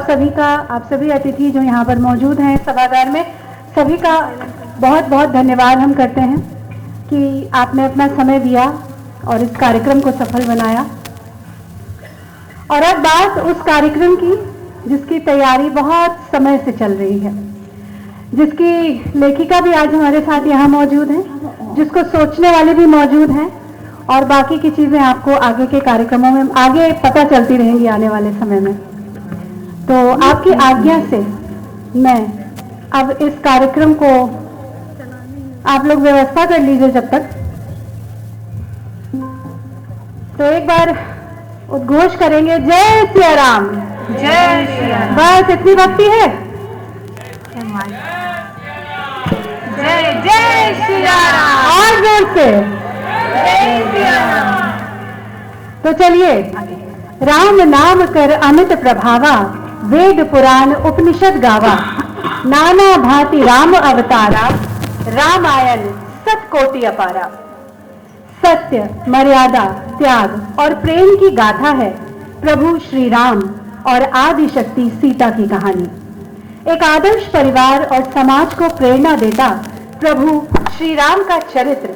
आप सभी अतिथि जो यहाँ पर मौजूद हैं सभागार में, सभी का बहुत बहुत धन्यवाद हम करते हैं कि आपने अपना समय दिया और इस कार्यक्रम को सफल बनाया। और अब बात उस कार्यक्रम की जिसकी तैयारी बहुत समय से चल रही है, जिसकी लेखिका भी आज हमारे साथ यहाँ मौजूद है, जिसको सोचने वाले भी मौजूद हैं, और बाकी की चीजें आपको आगे के कार्यक्रमों में आगे पता चलती रहेंगी आने वाले समय में। तो आपकी आज्ञा से मैं अब इस कार्यक्रम को, आप लोग व्यवस्था कर लीजिए जब तक, तो एक बार उद्घोष करेंगे, जय सिया राम। जय सिया राम। बस इतनी भक्ति है। जय जय सिया राम। और जोर से जय सिया राम। तो चलिए, राम नाम कर अमित प्रभावा, वेद पुराण उपनिषद गावा, नाना भांति राम अवतारा, रामायण सतकोटि अपारा। सत्य, मर्यादा, त्याग और प्रेम की गाथा है प्रभु श्री राम और आदि शक्ति सीता की कहानी। एक आदर्श परिवार और समाज को प्रेरणा देता प्रभु श्री राम का चरित्र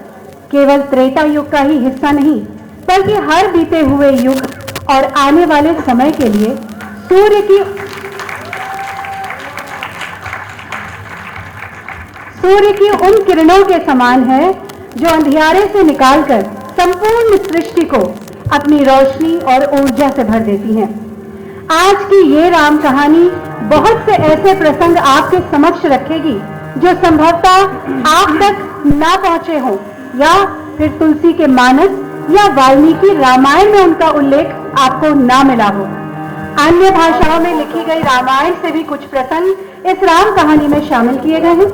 केवल त्रेता युग का ही हिस्सा नहीं, बल्कि हर बीते हुए युग और आने वाले समय के लिए सूर्य की उन किरणों के समान है जो अंधियारे से निकालकर संपूर्ण सृष्टि को अपनी रोशनी और ऊर्जा से भर देती हैं। आज की ये राम कहानी बहुत से ऐसे प्रसंग आपके समक्ष रखेगी जो संभवतः आप तक ना पहुंचे हों, या फिर तुलसी के मानस या वाल्मीकि रामायण में उनका उल्लेख आपको ना मिला हो। अन्य भाषाओं में लिखी गई रामायण से भी कुछ प्रसंग इस राम कहानी में शामिल किए गए हैं।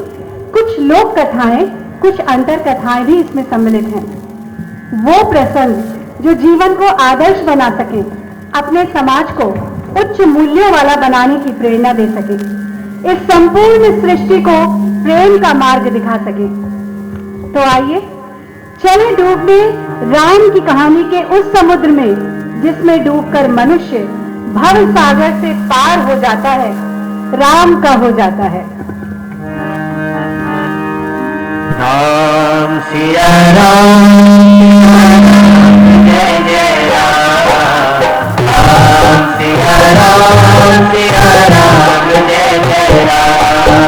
कुछ लोक कथाएं, कुछ अंतर कथाएं भी इसमें सम्मिलित हैं। वो प्रसंग जो जीवन को आदर्श बना सके, अपने समाज को उच्च मूल्यों वाला बनाने की प्रेरणा दे सके, इस संपूर्ण सृष्टि को प्रेम का मार्ग दिखा सके। तो आइए चलें डूबने राम की कहानी के उस समुद्र में जिसमें डूबकर मनुष्य भव सागर से पार हो जाता है, राम का हो जाता है। राम सिया राम, जय जय राम। राम सिया राम, सिया राम जय जय राम।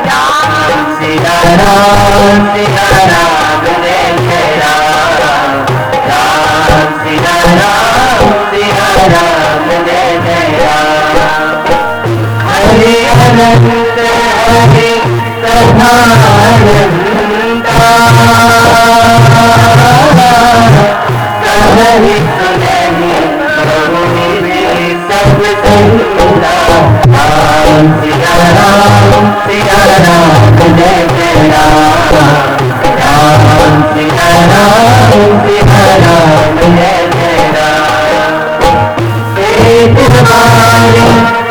राम सिया राम, सिया राम जय जय राम। राम सिया राम, सिया राम जय जय राम। हरे अनंत हरे सदानंद, कहहि सुनहि प्रभु निधि सब संता। राम सिया राम, सिया राम जय जय राम। राम सिया राम, सिया राम जय जय राम। पेट मारी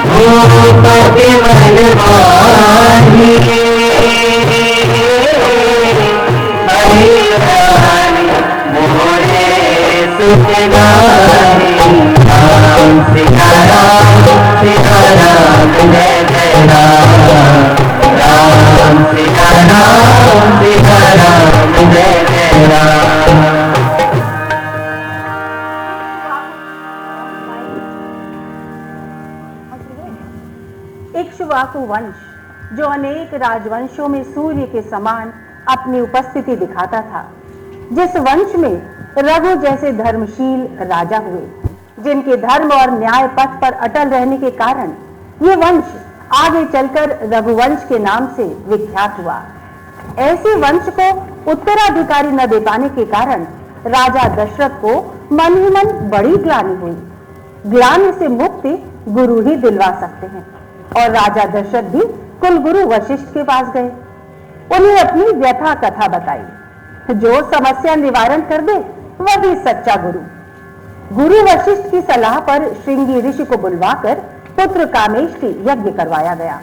भूपति मनमाही, राम सिया राम, सिया राम जय जय राम। राम सिया राम, सिया राम जय जय राम। इक्ष्वाकु वंश जो अनेक राजवंशों में सूर्य के समान अपनी उपस्थिति दिखाता था, जिस वंश में रघु जैसे धर्मशील राजा हुए, जिनके धर्म और न्याय पथ पर अटल रहने के कारण ये वंश आगे चलकर रघुवंश के नाम से विख्यात हुआ। ऐसे वंश को उत्तराधिकारी न दे पाने के कारण राजा दशरथ को मन ही मन बड़ी ग्लानि हुई। ग्लानि से मुक्ति गुरु ही दिलवा सकते हैं, और राजा दशरथ भी कुलगुरु वशिष्ठ के पास गए। उन्हें अपनी व्यथा कथा बताई। जो समस्या निवारण कर दे वही सच्चा गुरु। गुरु वशिष्ठ की सलाह पर श्रृंगी ऋषि को बुलवाकर पुत्र कामेष्टि यज्ञ करवाया गया।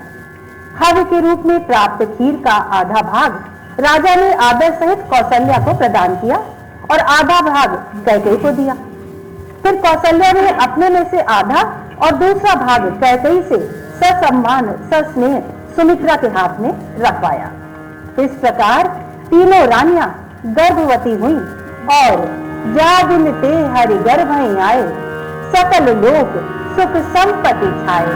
हव्य के रूप में प्राप्त खीर का आधा भाग राजा ने आदर सहित कौशल्या को प्रदान किया और आधा भाग कैकेयी को दिया। फिर कौशल्या ने अपने में से आधा और दूसरा भाग कैकेयी से ससम्मान सस्नेह सुमित्रा के हाथ में रखवाया। इस प्रकार तीनों रानियां गर्भवती हुई और जागिन ते हरि गर्भ आए, सकल लोक सुख संपत्ति छाए।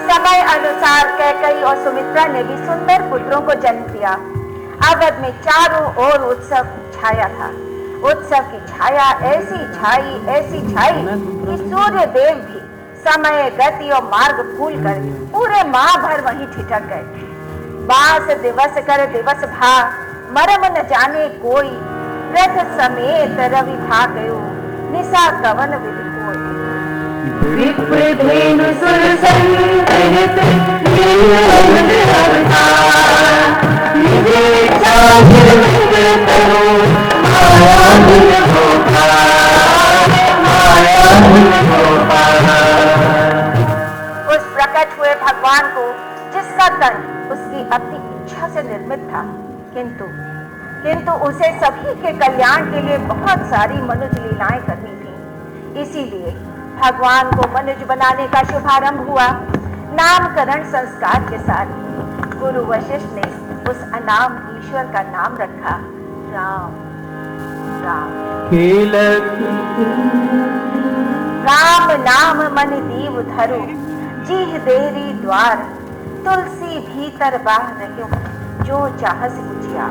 समय अनुसार कैकेयी और सुमित्रा ने भी सुंदर पुत्रों को जन्म दिया। अवध में चारों ओर उत्सव छाया था। उत्सव की छाया ऐसी छाई कि सूर्य देव भी समय गति और मार्ग भूल कर पूरे माह भर वहीं ठिठक गए। बास दिवस कर दिवस भा, मरम न जाने कोई, रथ समेत रवि भा गयो, निशा कवन विधि कोई। उस प्रकट हुए भगवान को, जिसका तन उसकी अपनी इच्छा से निर्मित था, किंतु उसे सभी के कल्याण के लिए बहुत सारी मनुज लीलाएं करनी थी। इसीलिए भगवान को मनुज बनाने का शुभारंभ हुआ। नामकरण संस्कार के साथ गुरु वशिष्ठ ने उस अनाम ईश्वर का नाम रखा राम। राम नाम मन दीव धरो, जीह देरी द्वार, तुलसी भीतर बाह रहो, जो चाहस बुझिया।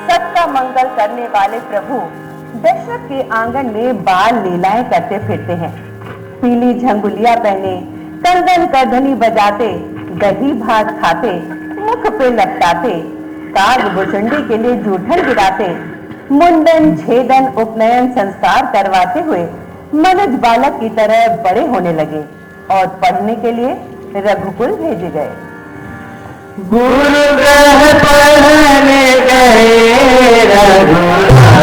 सबका मंगल करने वाले प्रभु दशरथ के आंगन में बाल लीलाएं करते फिरते हैं। पीली झंगुलिया पहने, कंगन करधनी बजाते, दही भात खाते, मुख पे लपटाते, काग भुचंडी के लिए जूठन गिराते, मुंडन छेदन उपनयन संस्कार करवाते हुए मनुज बालक की तरह बड़े होने लगे और पढ़ने के लिए रघुकुल भेजे गए। गुरु ग्रह पढ़ने गए रघुराई,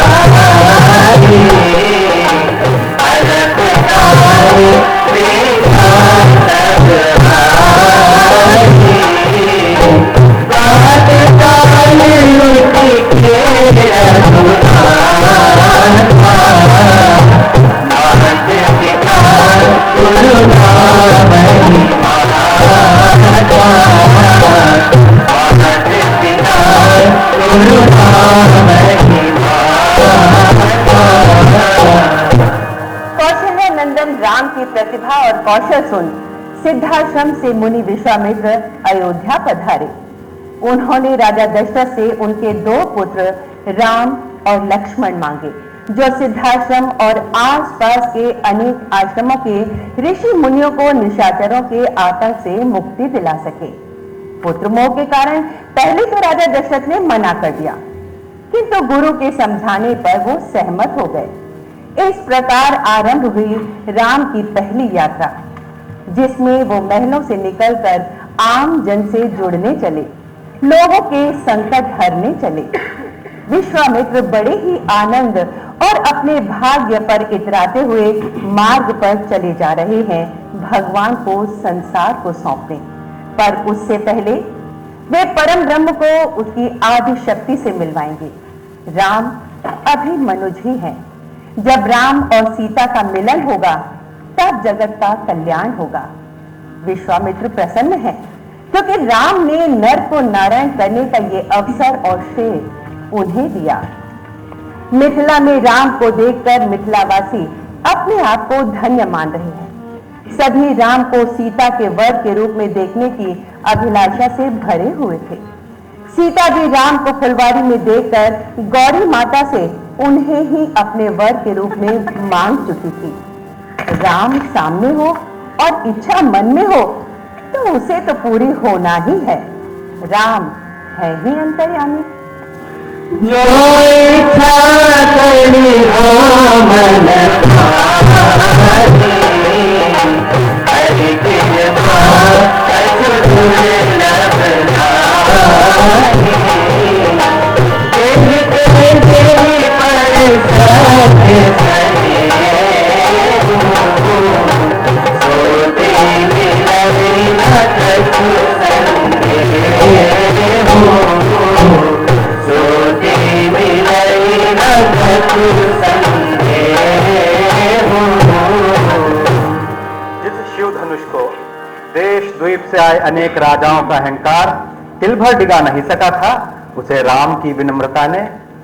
राम की प्रतिभा और कौशल सुन सिद्धाश्रम से मुनि विश्वामित्र अयोध्या पधारे। उन्होंने राजा दशरथ से उनके 2 पुत्र राम और लक्ष्मण मांगे, जो सिद्धाश्रम और आसपास के अनेक आश्रमों के ऋषि मुनियों को निशाचरों के आतंक से मुक्ति दिला सके। पुत्र मोह के कारण पहले तो राजा दशरथ ने मना कर दिया, किंतु गुरु के समझाने पर वो सहमत हो गए। इस प्रकार आरंभ हुई राम की पहली यात्रा, जिसमें वो महलों से निकलकर आम जन से जुड़ने चले, लोगों के संकट हरने चले। विश्वामित्र बड़े ही आनंद और अपने भाग्य पर इतराते हुए मार्ग पर चले जा रहे हैं भगवान को संसार को सौंपने। पर उससे पहले वे परम ब्रह्म को उसकी आदि शक्ति से मिलवाएंगे। राम अभी मनुज ही हैं। जब राम और सीता का मिलन होगा तब जगत का कल्याण होगा। विश्वामित्र प्रसन्न है क्योंकि राम ने नर को नारायण करने का ये अवसर और श्रेय उन्हें दिया। मिथिला में राम को देखकर मिथिलावासी अपने आप को धन्य मान रहे हैं। सभी राम को सीता के वर के रूप में देखने की अभिलाषा से भरे हुए थे। सीता भी राम को फुलवारी में देखकर गौरी माता से उन्हें ही अपने वर के रूप में मांग चुकी थी। राम सामने हो और इच्छा मन में हो तो उसे तो पूरी होना ही है। राम है ही अंतर्यामी। जो इच्छा करी हो मन से आए अनेक राजाओं का अहंकार तिल भर डिगा नहीं सका था, उसे राम की विनम्रता ने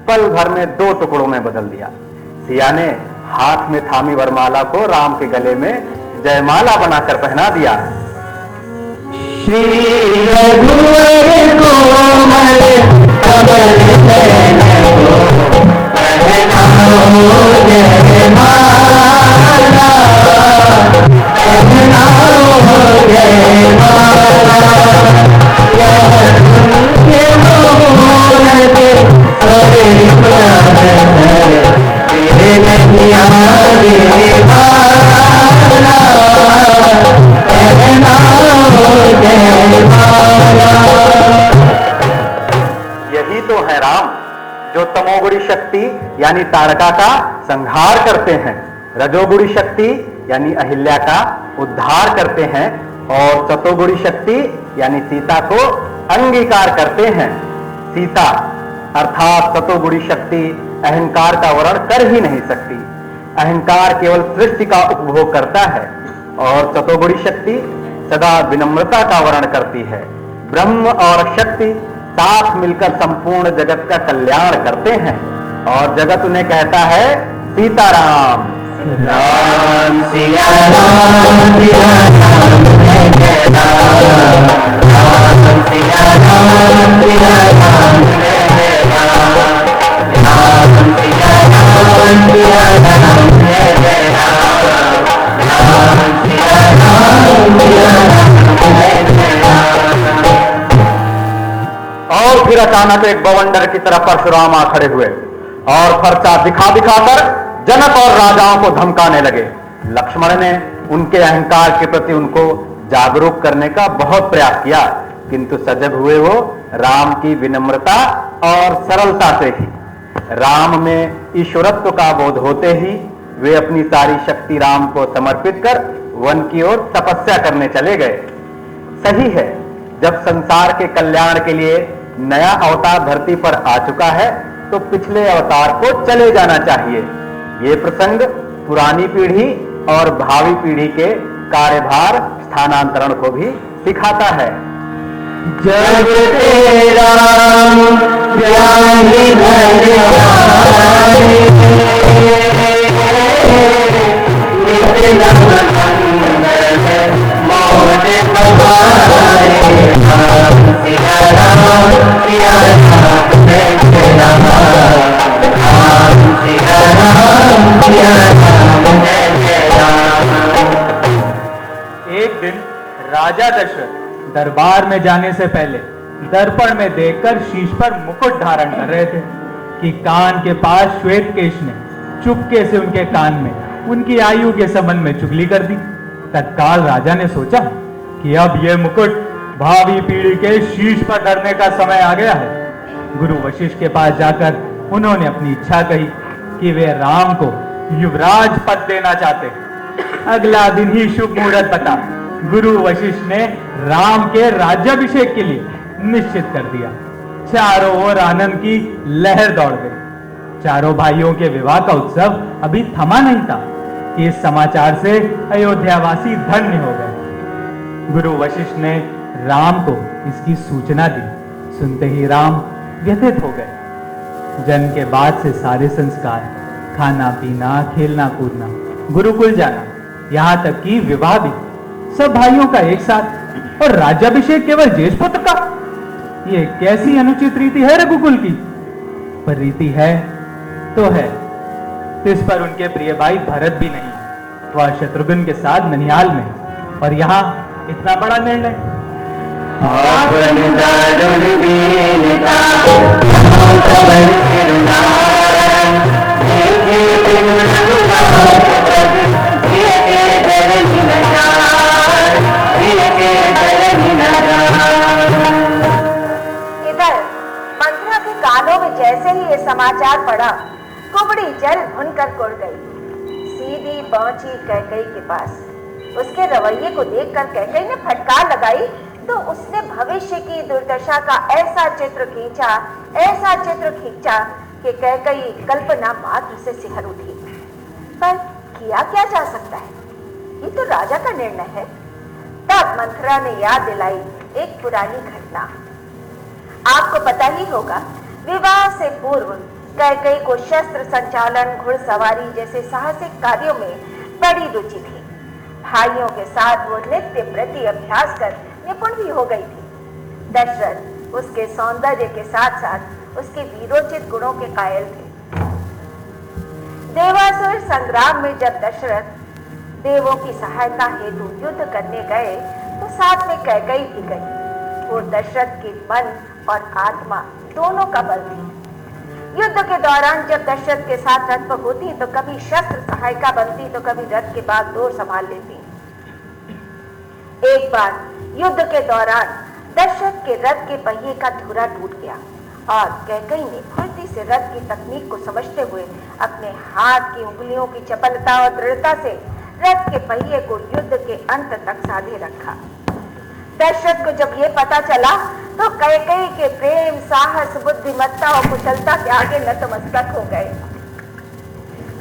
पल भर में 2 टुकड़ों में बदल दिया। सिया ने हाथ में थामी वरमाला को राम के गले में जयमाला बनाकर पहना दिया। श्री रघुवर कोमल कमल यही तो है राम जो तमोगुणी शक्ति यानी तारका का संहार करते हैं, रजोगुणी शक्ति यानी अहिल्या का उद्धार करते हैं और सतोगुणी शक्ति यानी सीता को अंगीकार करते हैं। सीता अर्थात सतोगुणी शक्ति अहंकार का वर्णन कर ही नहीं सकती। अहंकार केवल सृष्टि का उपभोग करता है और सतोगुणी शक्ति सदा विनम्रता का वर्णन करती है। ब्रह्म और शक्ति साथ मिलकर संपूर्ण जगत का कल्याण करते हैं और जगत उन्हें कहता है सीताराम। राम सिया राम सिया राम जय जय राम, राम सिया राम सिया राम जय जय राम, राम सिया राम सिया राम जय जय राम, राम सिया राम सिया राम जय जय राम। और फिर अचानक एक बवंडर की तरह परशुराम आ खड़े हुए और फरसा दिखा दिखाकर जनक और राजाओं को धमकाने लगे। लक्ष्मण ने उनके अहंकार के प्रति उनको जागरूक करने का बहुत प्रयास किया, किंतु सजग हुए वो राम की विनम्रता और सरलता से ही। राम में ईश्वरत्व का बोध होते ही वे अपनी सारी शक्ति राम को समर्पित कर वन की ओर तपस्या करने चले गए। सही है, जब संसार के कल्याण के लिए नया अवतार धरती पर आ चुका है तो पिछले अवतार को चले जाना चाहिए। ये प्रसंग पुरानी पीढ़ी और भावी पीढ़ी के कार्यभार स्थानांतरण को भी सिखाता है। जब तेरा ज्ञानी एक दिन राजा दशरथ दरबार में जाने से पहले दर्पण में देखकर शीश पर मुकुट धारण कर रहे थे कि कान के पास श्वेतकेश ने चुपके से उनके कान में उनकी आयु के संबंध में चुगली कर दी। तत्काल राजा ने सोचा कि अब यह मुकुट भावी पीढ़ी के शीश पर धरने का समय आ गया है। गुरु वशिष्ठ के पास जाकर उन्होंने अपनी इच्छा कही कि वे राम को युवराज पद देना चाहते हैं। अगला दिन ही शुभ मुहूर्त बता गुरु वशिष्ठ ने राम के राज्याभिषेक के लिए निश्चित कर दिया। चारों ओर आनंद की लहर दौड़ गई। चारों भाइयों के विवाह का उत्सव अभी थमा नहीं था कि इस समाचार से अयोध्यावासी धन्य हो गए। गुरु वशिष्ठ ने राम को इसकी सूचना दी। सुनते ही राम व्यथित हो गए। जन्म के बाद से सारे संस्कार, खाना पीना, खेलना कूदना, गुरुकुल जाना, यहाँ तक कि विवाह भी, सब भाइयों का एक साथ, और राज्याभिषेक केवल ज्येष्ठ पुत्र का। ये कैसी अनुचित रीति है रघुकुल की? पर रीति है तो है। इस पर उनके प्रिय भाई भरत भी नहीं, वह शत्रुघ्न के साथ ननिहाल में, और यहाँ इतना बड़ा निर्णय। इधर मंथरा के कानों में जैसे ही ये समाचार पड़ा, कुबड़ी जल भुनकर कुड़ गई। सीधी पहुंची कैकई के पास। उसके रवैये को देखकर कैकई ने फटकार लगाई तो उसने भविष्य की दुर्दशा का ऐसा चित्र खींचा कि कैकई कल्पना मात्र से सिहर उठी। पर किया क्या जा सकता है, ये तो राजा का निर्णय है। तब मंथरा ने याद दिलाई एक पुरानी घटना। आपको पता ही होगा, विवाह से पूर्व कैकई को शस्त्र संचालन, घुड़सवारी जैसे साहसिक कार्यों में बड़ी रुचि थी। भाइयों के साथ वो नित्य प्रति अभ्यास कर निपुण भी हो गई थी। दशरथ उसके सौंदर्य के साथ साथ उसके वीरोचित गुणों के कायल थे। देवासुर संग्राम में जब दशरथ देवों की सहायता हेतु युद्ध करने गए तो साथ में कैकई भी गई। वो दशरथ के मन और आत्मा दोनों का बल थी। युद्ध के दौरान जब दशरथ के साथ रथ पर होती तो कभी शस्त्र सहायिका बनती तो कभी रथ के बाद दौड़ संभाल लेती। एक बार युद्ध के दौरान दशरथ के रथ के पहिए का धुरा टूट गया और कैकई ने फुर्ती से रथ की तकनीक को समझते हुए अपने हाथ की उंगलियों की चपलता और दृढ़ता से रथ के पहिए को युद्ध के अंत तक साधे रखा। दशरथ को जब ये पता चला तो कैकई के प्रेम, साहस, बुद्धिमत्ता और कुशलता के आगे नतमस्तक हो गए।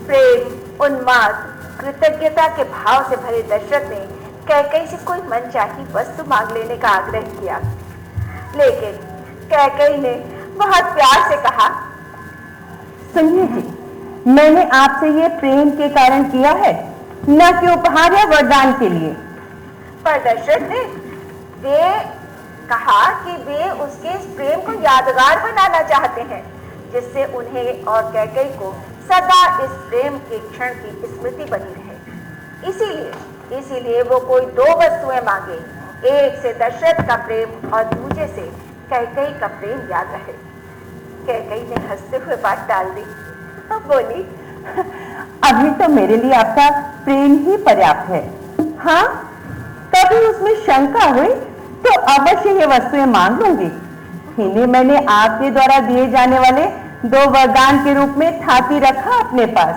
प्रेम, उन्माद, कृतज्ञता के भाव से भरे दशरथ ने कैकई से कोई मनचाही वस्तु मांग लेने का आग्रह किया, लेकिन कैकई ने बहुत प्यार से कहा, सुनिए जी, मैंने आपसे ये प्रेम के कारण किया है, न कि उपहार या वरदान के लिए। पर दशरथ ने वे कहा कि वे उसके इस प्रेम को यादगार बनाना चाहते हैं, जिससे उन्हें और कैकई को सदा इस प्रेम के क्षण की स्मृति बनी रहे। इसीलिए वो कोई दो वस्तुएं मांगे, एक से दशरथ का प्रेम और दूसरे से कैकई का प्रेम याद रहे। कैकई ने हंसते हुए बात टाल दी और बोली, अभी तो मेरे लिए आपका प्रेम ही पर्याप्त है। हाँ, कभी उसमें शंका हुई तो अवश्य ये वस्तुएं मांग लूंगी। इन्हें मैंने आपके द्वारा दिए जाने वाले 2 वरदान के रूप में थाती रखा अपने पास।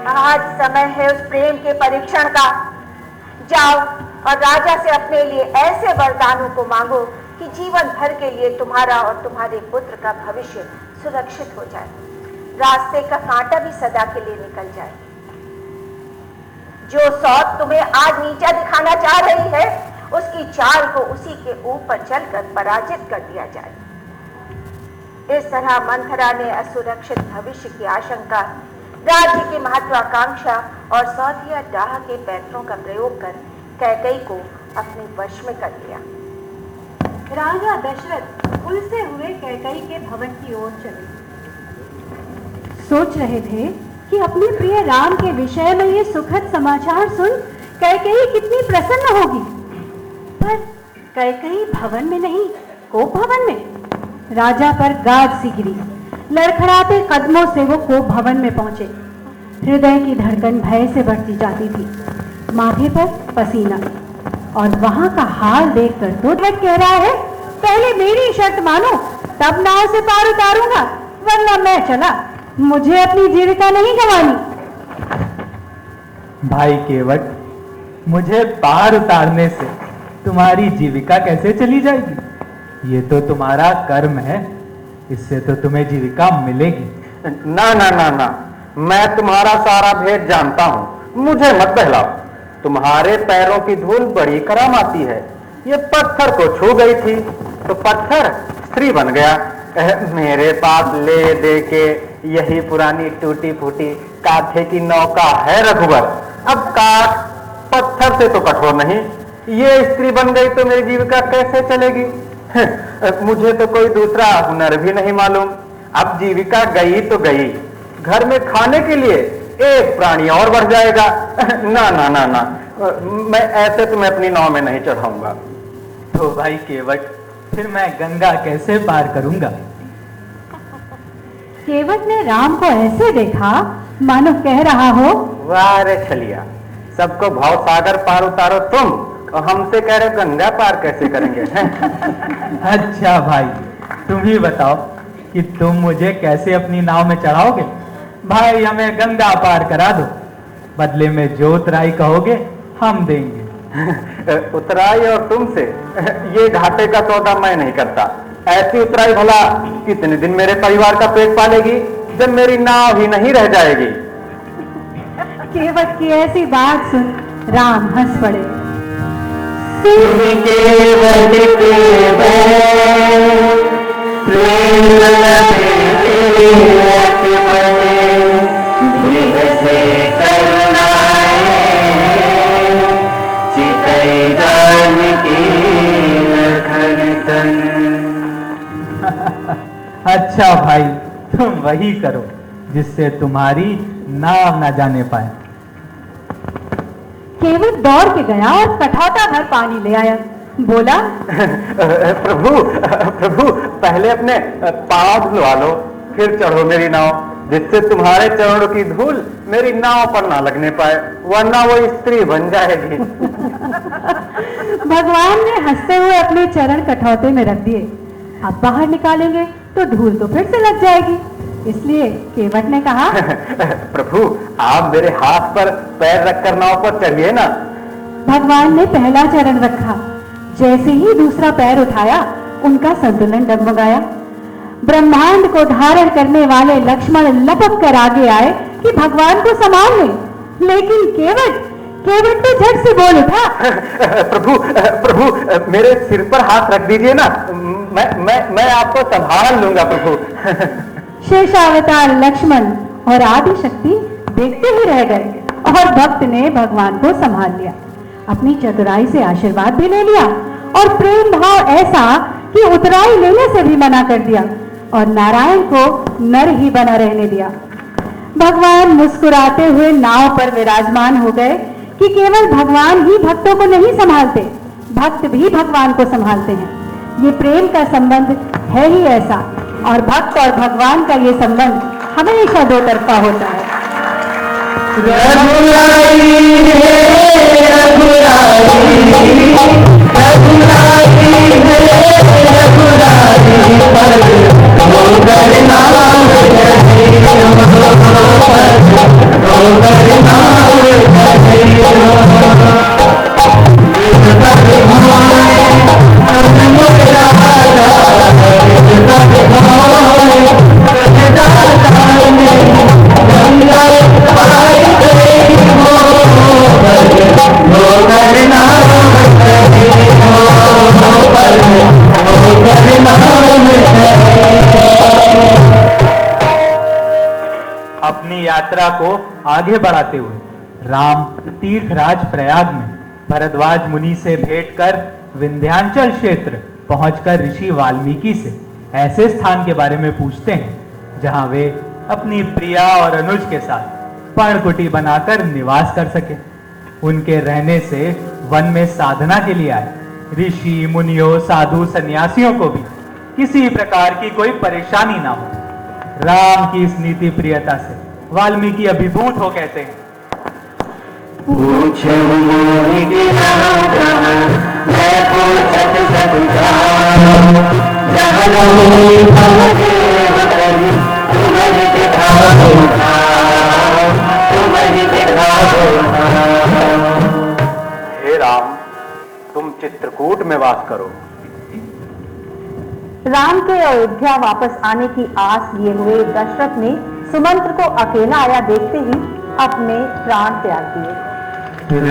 आज समय है उस प्रेम के परीक्षण का। जाओ और राजा से अपने लिए ऐसे वरदानों को मांगो कि जीवन भर के लिए तुम्हारा और तुम्हारे पुत्र का भविष्य सुरक्षित हो जाए, रास्ते का कांटा भी सदा के लिए निकल जाए। जो सौत तुम्हें आज नीचा दिखाना चाह रही है, उसकी चाल को उसी के ऊपर चलकर पराजित कर दिया जाए। इस तरह मंथरा ने असुरक्षित भविष्य की आशंका, राज्य की महत्वाकांक्षा और सौतिया डाह के पैंतरों का प्रयोग कर कैकई को अपने वश में कर लिया। राजा दशरथ उलझे हुए कैकई के भवन की ओर चले। सोच रहे थे कि अपने प्रिय राम के विषय में ये सुखद समाचार सुन कैकई कितनी प्रसन्न होगी, पर कैकई भवन में नहीं, कोप भवन में। राजा पर गाज सी गिरी। लड़खड़ाते कदमों से वो कोप भवन में पहुंचे। हृदय की धड़कन भय से बढ़ती जाती थी, माथे पर पसीना। और वहां का हाल देखकर दुर्वट कह रहा है, पहले मेरी शर्त मानो तब नाव से पार उतारूंगा, वरना मैं चला, मुझे अपनी जीविका नहीं गंवानी। भाई केवट, मुझे पार उतारने से तुम्हारी जीविका कैसे चली जाएगी? ये तो तुम्हारा कर्म है, इससे तो तुम्हें जीविका मिलेगी। ना ना ना ना, मैं तुम्हारा सारा भेद जानता हूं, मुझे मत बहलाओ। तुम्हारे पैरों की धूल बड़ी करम आती है। ये पत्थर को छू गई थी तो पत्थर स्त्री बन गया। मेरे पास ले दे के यही पुरानी टूटी फूटी काठे की नौका है रघुवर। अब काठ पत्थर से तो कठोर नहीं, ये स्त्री बन गई तो मेरी जीविका कैसे चलेगी? मुझे तो कोई दूसरा हुनर भी नहीं मालूम। अब जीविका गई तो गई, घर में खाने के लिए एक प्राणी और बढ़ जाएगा। ना ना ना ना, मैं ऐसे तो मैं अपनी नाव में नहीं चढ़ाऊंगा। तो भाई केवट, फिर मैं गंगा कैसे पार करूंगा? केवट ने राम को ऐसे देखा मानो कह रहा हो, वाह रे छलिया, सबको भाव सागर पार उतारो तुम, और हमसे कह रहे गंगा पार कैसे करेंगे? अच्छा भाई, तुम ही बताओ कि तुम मुझे कैसे अपनी नाव में चढ़ाओगे? भाई हमें गंगा पार करा दो, बदले में जो उतराई कहोगे हम देंगे। उतराई और तुमसे ये घाटे का सौदा मैं नहीं करता। ऐसी उतराई भला कितने दिन मेरे परिवार का पेट पालेगी, जब मेरी नाव ही नहीं रह जाएगी। केवट की ऐसी बात सुन राम हंस पड़े। अच्छा भाई, तुम वही करो जिससे तुम्हारी नाव ना जाने पाए। केवट दौड़ के गया और कठौता भर पानी ले आया। बोला, प्रभु प्रभु, पहले अपने पांव धुलवा लो, फिर चढ़ो मेरी नाव, जिससे तुम्हारे चरणों की धूल मेरी नाव पर ना लगने पाए, वरना वो स्त्री बन जाएगी। भगवान ने हंसते हुए अपने चरण कठौते में रख दिए। अब बाहर निकालेंगे तो धूल तो फिर से लग जाएगी, इसलिए केवट ने कहा, प्रभु आप मेरे हाथ पर पैर रखकर नाव पर चढ़िए ना। भगवान ने पहला चरण रखा, जैसे ही दूसरा पैर उठाया उनका संतुलन डगमगाया। ब्रह्मांड को धारण करने वाले लक्ष्मण लपक कर आगे आए कि भगवान को संभाल लें, लेकिन केवट तो झट से बोल उठा, प्रभु प्रभु मेरे सिर पर हाथ रख दीजिए ना, मैं आपको संभाल लूंगा प्रभु। शेषावतार लक्ष्मण और आदि शक्ति देखते ही रह गए और भक्त ने भगवान को संभाल लिया, अपनी चतुराई से आशीर्वाद भी ले लिया और प्रेम भाव ऐसा कि उतराई लेने से भी मना कर दिया और नारायण को नर ही बना रहने दिया। भगवान मुस्कुराते हुए नाव पर विराजमान हो गए कि केवल भगवान ही भक्तों को नहीं संभालते, भक्त भी भगवान को संभालते हैं। ये प्रेम का संबंध है ही ऐसा, और भक्त और भगवान का ये संबंध हमेशा दो तरफा होता है। अपनी यात्रा को आगे बढ़ाते हुए राम तीर्थराज प्रयाग में भरद्वाज मुनि से भेंट कर विंध्याचल क्षेत्र पहुंचकर ऋषि वाल्मीकि से ऐसे स्थान के बारे में पूछते हैं जहां वे अपनी प्रिया और अनुज के साथ पर्णकुटी बनाकर निवास कर सके। उनके रहने से वन में साधना के लिए आए ऋषि मुनियों साधु सन्यासियों को भी किसी प्रकार की कोई परेशानी ना हो। राम की इस नीति प्रियता से वाल्मीकि अभिभूत हो कहते हैं, पूछो चित्रकूट में वास करो। राम के अयोध्या वापस आने की आस लिए हुए दशरथ ने सुमंत्र को अकेला आया देखते ही अपने प्राण त्याग दिए।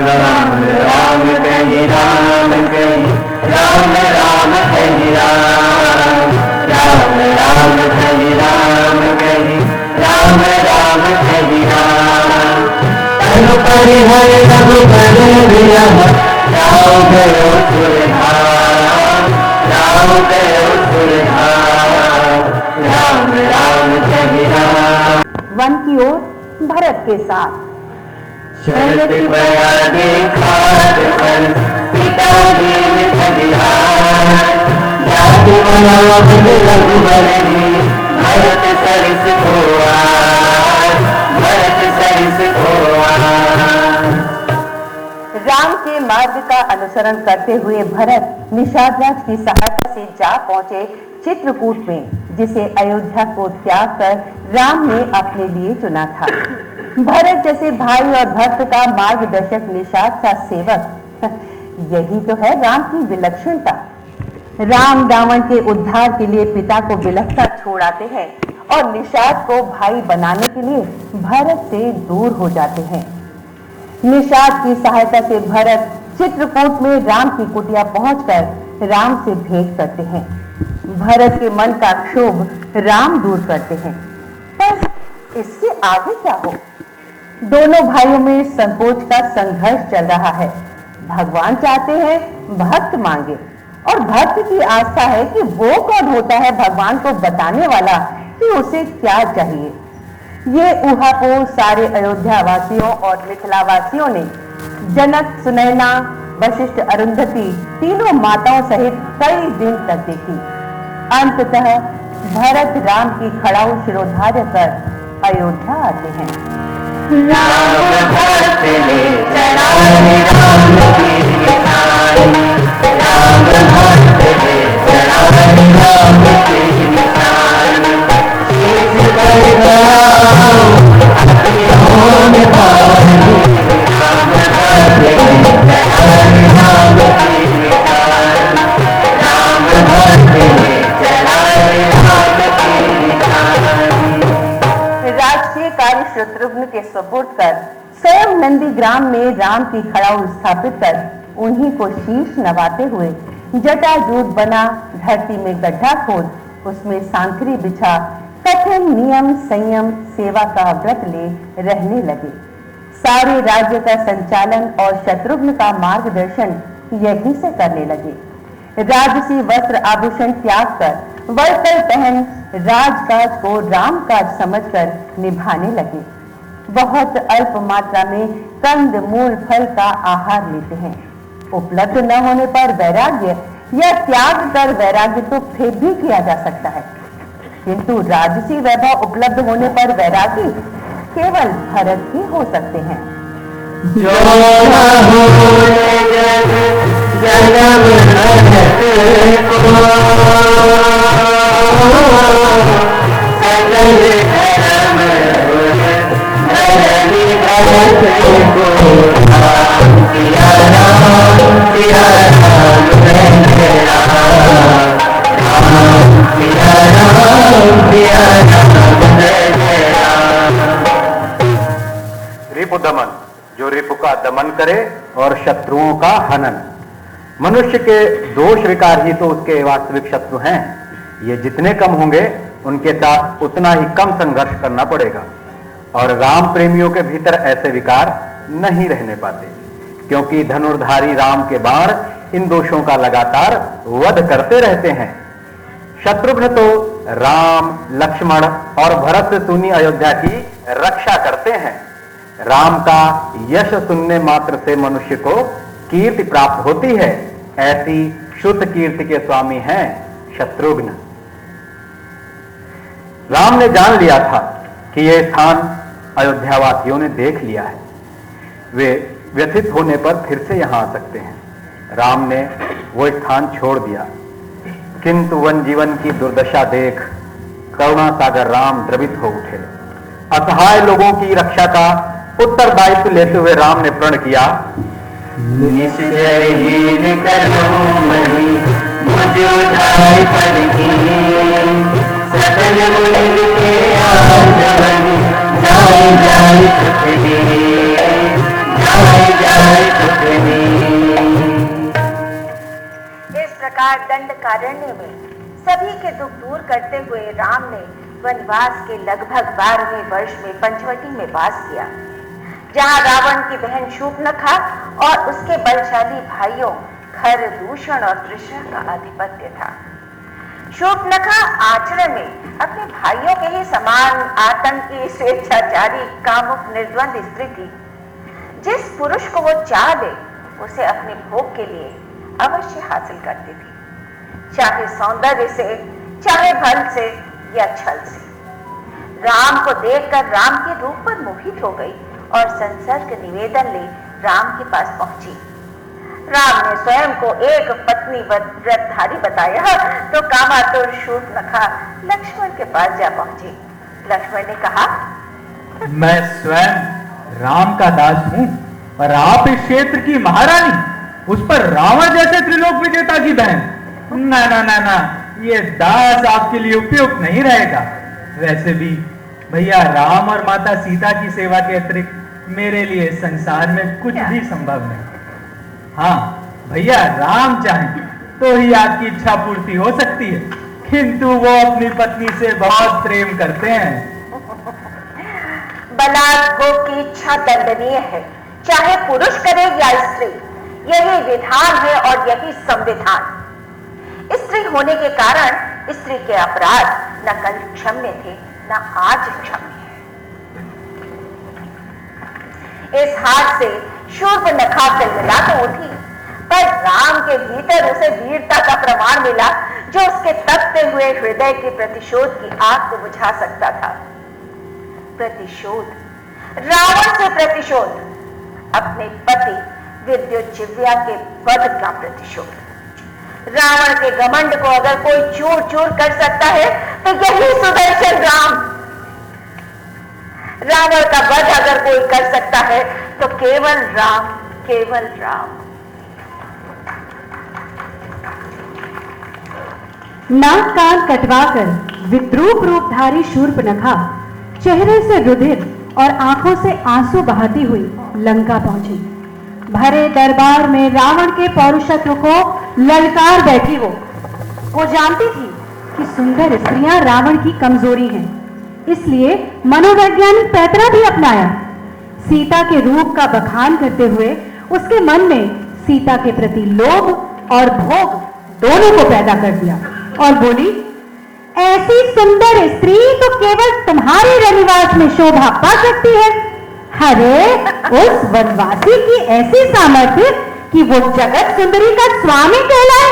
राम राम कही राम कही राम राम कही राम राम राम कही राम कही राम राम कही राम तनु परिहर रघुबर विरह राम गयो सुरधाम राम गयो सुरधाम राम राम कही राम। वन की ओर भरत के साथ शरत बयाने खाद पर पिता दीन खलिहान जाति मनोहर रघुबर जी भरत सरिस खोआन भरत सरिस खोआन। राम के मार्ग का अनुसरण करते हुए भरत निषादराज की सहायता से जा पहुंचे चित्रकूट में, जिसे अयोध्या को त्याग कर राम ने अपने लिए चुना था। भरत जैसे भाई और भक्त का मार्गदर्शक निषाद का सेवक, यही तो है राम की विलक्षणता। राम रावण के उद्धार के लिए पिता को बिलखता छोड़ाते हैं और निषाद को भाई बनाने के लिए भरत से दूर हो जाते हैं। निषाद की सहायता से भरत चित्रकूट में राम की कुटिया पहुंचकर राम से भेंट करते हैं। भरत के मन का क्षोभ राम दूर करते हैं, पर इससे आगे क्या हो? दोनों भाइयों में संकोच का संघर्ष चल रहा है। भगवान चाहते हैं भक्त मांगे और भक्त की आस्था है कि वो कौन होता है भगवान को बताने वाला कि उसे क्या चाहिए। ये ऊहापोह सारे अयोध्या वासियों और मिथिला वासियों ने जनक, सुनैना, वशिष्ठ, अरुंधति तीनों माताओं सहित कई दिन तक देखी। अंततः भरत राम की खड़ाऊ शिरोधार्य कर अयोध्या आते हैं। राम भक्त ने चढ़ाए राम की निशानी राम भक्त ने चढ़ाए राम की निशानी शीश पर गाओ अखियों में पानी राम भक्त ने चढ़ाए राम की निशानी राम भक्त ने चढ़ाए राम की निशानी। राजकीय कार्य शत्रुघ्न के सुपुर्द कर स्वयं नंदी ग्राम में राम की खड़ाऊ स्थापित कर उन्हीं को शीश नवाते हुए जटाजूट बना धरती में गड्ढा खोद उसमें सांकरी बिछा कठिन नियम संयम सेवा का व्रत ले रहने लगे। सारे राज्य का संचालन और शत्रुघ्न का मार्गदर्शन यहीं से करने लगे। राजसी वस्त्र आभूषण त्याग कर वस्त्र पहन राजकाज को रामकाज समझकर निभाने लगे। बहुत अल्प मात्रा में कंद मूल फल का आहार लेते हैं। उपलब्ध न होने पर वैराग्य या त्याग कर वैराग्य तो फिर भी किया जा सकता है, किंतु राजसी वैभव उपलब्ध होने पर वैरागी केवल भरत ही हो सकते हैं। जो न होने जन्म भरत को सकल धर्म धरणी भरत को राम सिया राम सिया राम जय राम राम सिया राम सिया राम जय राम। रिपु दमन, जो रिपु का दमन करे और शत्रुओं का हनन। मनुष्य के दोष विकार ही तो उसके वास्तविक शत्रु हैं। ये जितने कम होंगे उनके साथ उतना ही कम संघर्ष करना पड़ेगा, और राम प्रेमियों के भीतर ऐसे विकार नहीं रहने पाते, क्योंकि धनुर्धारी राम के बाण इन दोषों का लगातार वध करते रहते हैं। शत्रुघ्न तो राम, लक्ष्मण और भरत से सुनी अयोध्या की रक्षा करते हैं। राम का यश सुनने मात्र से मनुष्य को कीर्ति प्राप्त होती है। ऐसी शुद्ध कीर्ति के स्वामी हैं शत्रुघ्न। राम ने जान लिया था कि यह स्थान अयोध्यावासियों ने देख लिया है, वे व्यथित होने पर फिर से यहां आ सकते हैं। राम ने वो स्थान छोड़ दिया, किंतु वन जीवन की दुर्दशा देख करुणा सागर राम द्रवित हो उठे। असहाय लोगों की रक्षा का उत्तरदायित्व लेते हुए राम ने प्रण किया, निश्चयहीन करूं मही मुझ उधार पर की सकल मुनिर के आजमनी जाए जाए सुखनी जाए जाए सुखनी। इस प्रकार दंडकारण्य में सभी के दुख दूर करते हुए राम ने वनवास के लगभग 12वें वर्ष में पंचवटी में वास किया, जहां रावण की बहन शूर्पणखा और उसके बलशाली भाइयों खरदूषण और तृष्णा का आधिपत्य था। शूर्पणखा आचरण में अपने भाइयों के ही समान आतंकी, स्वेच्छाचारी, कामुक, निर्द्वंद स्त्री थी। जिस पुरुष को वो चाह ले उसे अपने भोग के लिए अवश्य हासिल करती थी, चाहे सौंदर्य से, चाहे बल से या छल से। राम को देखकर राम के रूप पर मोहित हो गई और संसर्ग निवेदन ले राम के पास पहुंची। राम ने स्वयं को एक पत्नी व्रतधारी बताया तो कामातुर शूर्पणखा लक्ष्मण के पास जा पहुंची। लक्ष्मण ने कहा, मैं स्वयं राम का दास हूं और आप इस क्षेत्र की महारानी, उस पर रावण जैसे त्रिलोक विजेता की बहन। ना ना ना ना, ये दास आपके लिए उपयुक्त नहीं रहेगा। वैसे भी भैया राम और माता सीता की सेवा के अतिरिक्त मेरे लिए संसार में कुछ भी संभव नहीं। हाँ भैया राम चाहें तो ही आपकी इच्छा पूर्ति हो सकती है, किंतु वो अपनी पत्नी से बहुत प्रेम करते हैं। बलात् भोग की इच्छा दंडनीय है, चाहे पुरुष करे या स्त्री। यही विधान है और यही संविधान। स्त्री होने के कारण स्त्री के अपराध न कल क्षम्य थे न आज क्षम्य है। इस हाथ से शूर्पणखा तिलमिला तो उठी, पर राम के भीतर उसे वीरता का प्रमाण मिला जो उसके तपते हुए हृदय के प्रतिशोध की आग को बुझा सकता था। प्रतिशोध, रावण से प्रतिशोध, अपने पति विद्युज्जिव्या के वध का प्रतिशोध। रावण के घमंड को अगर कोई चूर चूर कर सकता है तो यही सुदर्शन राम। रावण का वध अगर कोई कर सकता है तो केवल राम, केवल राम। नाक कान कटवाकर विद्रूप रूपधारी शूर्पणखा चेहरे से रुधिर और आंखों से आंसू बहाती हुई लंका पहुंची। भरे दरबार में रावण के पौरुषत्व को ललकार बैठी वो जानती थी कि सुंदर स्त्रियां रावण की कमजोरी हैं, इसलिए मनोवैज्ञानिक पैतरा भी अपनाया। सीता के रूप का बखान करते हुए उसके मन में सीता के प्रति लोभ और भोग दोनों को पैदा कर दिया और बोली, ऐसी सुंदर स्त्री तो केवल तुम्हारे रनिवास में शोभा पा सकती है। अरे उस वनवासी की ऐसी सामर्थ्य कि वो जगत सुंदरी का स्वामी कहलाए।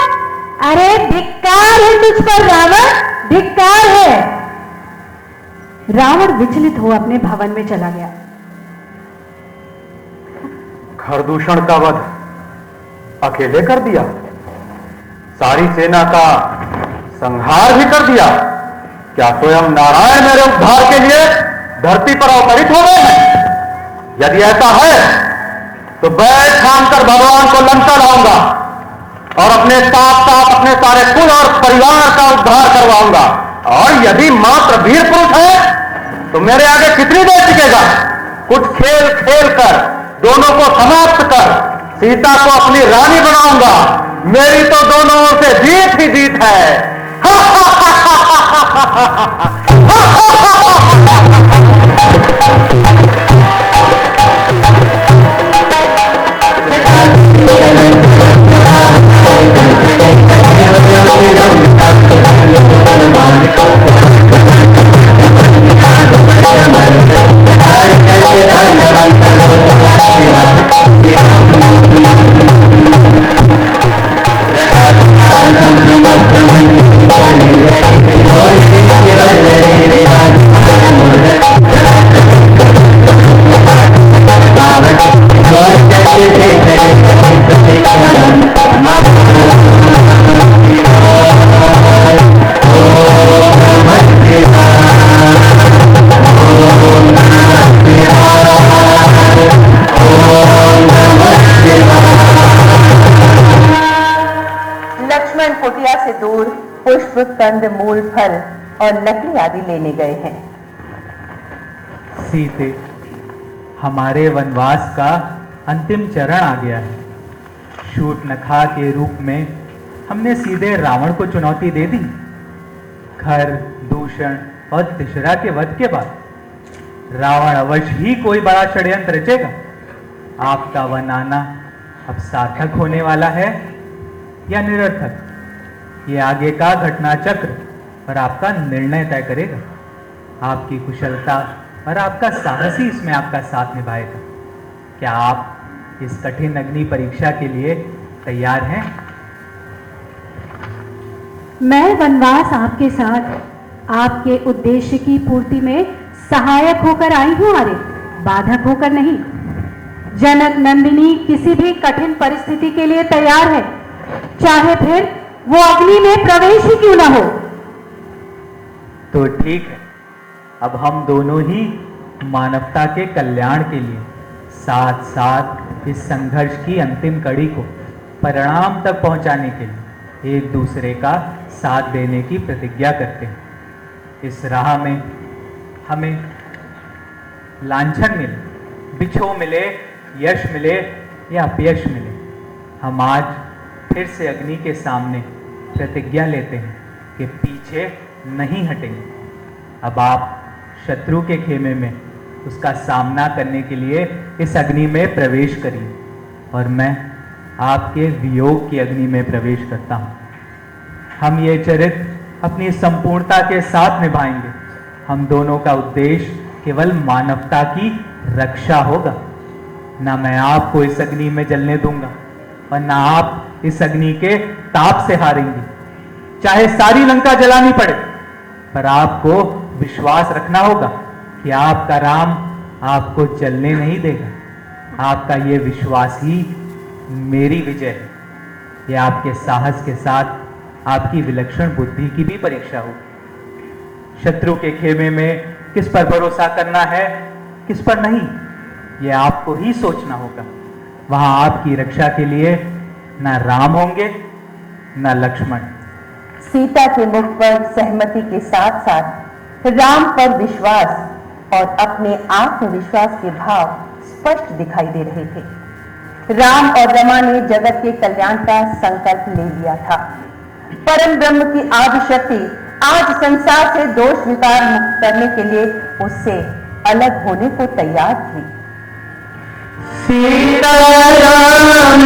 अरे धिक्कार है तुझ पर रावण, धिक्कार है। रावण विचलित हो अपने भवन में चला गया। खरदूषण का वध अकेले कर दिया, सारी सेना का संहार भी कर दिया। क्या स्वयं नारायण मेरे उद्धार के लिए धरती पर अवतरित हो गए हैं? यदि ऐसा है तो बैठ ठान कर भगवान को लंका लाऊंगा और अपने साथ साथ अपने सारे कुल और परिवार का उद्धार करवाऊंगा। और यदि मात्र वीर पुरुष है तो मेरे आगे कितनी देर टिकेगा? कुछ खेल खेल कर दोनों को समाप्त कर सीता को अपनी रानी बनाऊंगा। मेरी तो दोनों ओर से जीत ही जीत है। कंद मूल फल और लकड़ी आदि लेने गए हैं। सीते, हमारे वनवास का अंतिम चरण आ गया है। शूर्पणखा के रूप में हमने सीधे रावण को चुनौती दे दी। खर, दूषण और तिशरा के वध के बाद रावण अवश्य ही कोई बड़ा षड्यंत्र रचेगा। आपका वन आना अब सार्थक होने वाला है या निरर्थक, ये आगे का घटना चक्र और आपका निर्णय तय करेगा। आपकी कुशलता और आपका साहस ही इसमें आपका साथ निभाएगा। क्या आप इस कठिन अग्नि परीक्षा के लिए तैयार हैं? मैं वनवास आपके साथ आपके उद्देश्य की पूर्ति में सहायक होकर आई हूं आर्य, बाधक होकर नहीं। जनक नंदिनी किसी भी कठिन परिस्थिति के लिए तैयार है, चाहे फिर वो अग्नि में प्रवेश ही क्यों ना हो। तो ठीक है, अब हम दोनों ही मानवता के कल्याण के लिए साथ साथ इस संघर्ष की अंतिम कड़ी को परिणाम तक पहुंचाने के लिए एक दूसरे का साथ देने की प्रतिज्ञा करते हैं। इस राह में हमें लांछन मिले, बिछो मिले, यश मिले या अपयश मिले, हम आज फिर से अग्नि के सामने प्रतिज्ञा लेते हैं कि पीछे नहीं हटेंगे। अब आप शत्रु के खेमे में उसका सामना करने के लिए इस अग्नि में प्रवेश करिए और मैं आपके वियोग की अग्नि में प्रवेश करता हूं। हम ये चरित्र अपनी संपूर्णता के साथ निभाएंगे। हम दोनों का उद्देश्य केवल मानवता की रक्षा होगा। ना मैं आपको इस अग्नि में जलने दूंगा और ना आप इस अग्नि के ताप से हारेंगी। चाहे सारी लंका जलानी पड़े, पर आपको विश्वास रखना होगा कि आपका राम आपको जलने नहीं देगा। आपका ये विश्वास ही मेरी विजय है। यह आपके साहस के साथ आपकी विलक्षण बुद्धि की भी परीक्षा होगी। शत्रु के खेमे में किस पर भरोसा करना है, किस पर नहीं, यह आपको ही सोचना होगा। वहां आपकी रक्षा के लिए ना राम होंगे ना लक्ष्मण। सीता के मुख पर सहमति के साथ साथ राम पर विश्वास और अपने आत्मविश्वास के भाव स्पष्ट दिखाई दे रहे थे। राम और रमा ने जगत के कल्याण का संकल्प ले लिया था। परम ब्रह्म की आदिशक्ति आज संसार से दोष विकार मुक्त करने के लिए उससे अलग होने को तैयार थी। सीताराम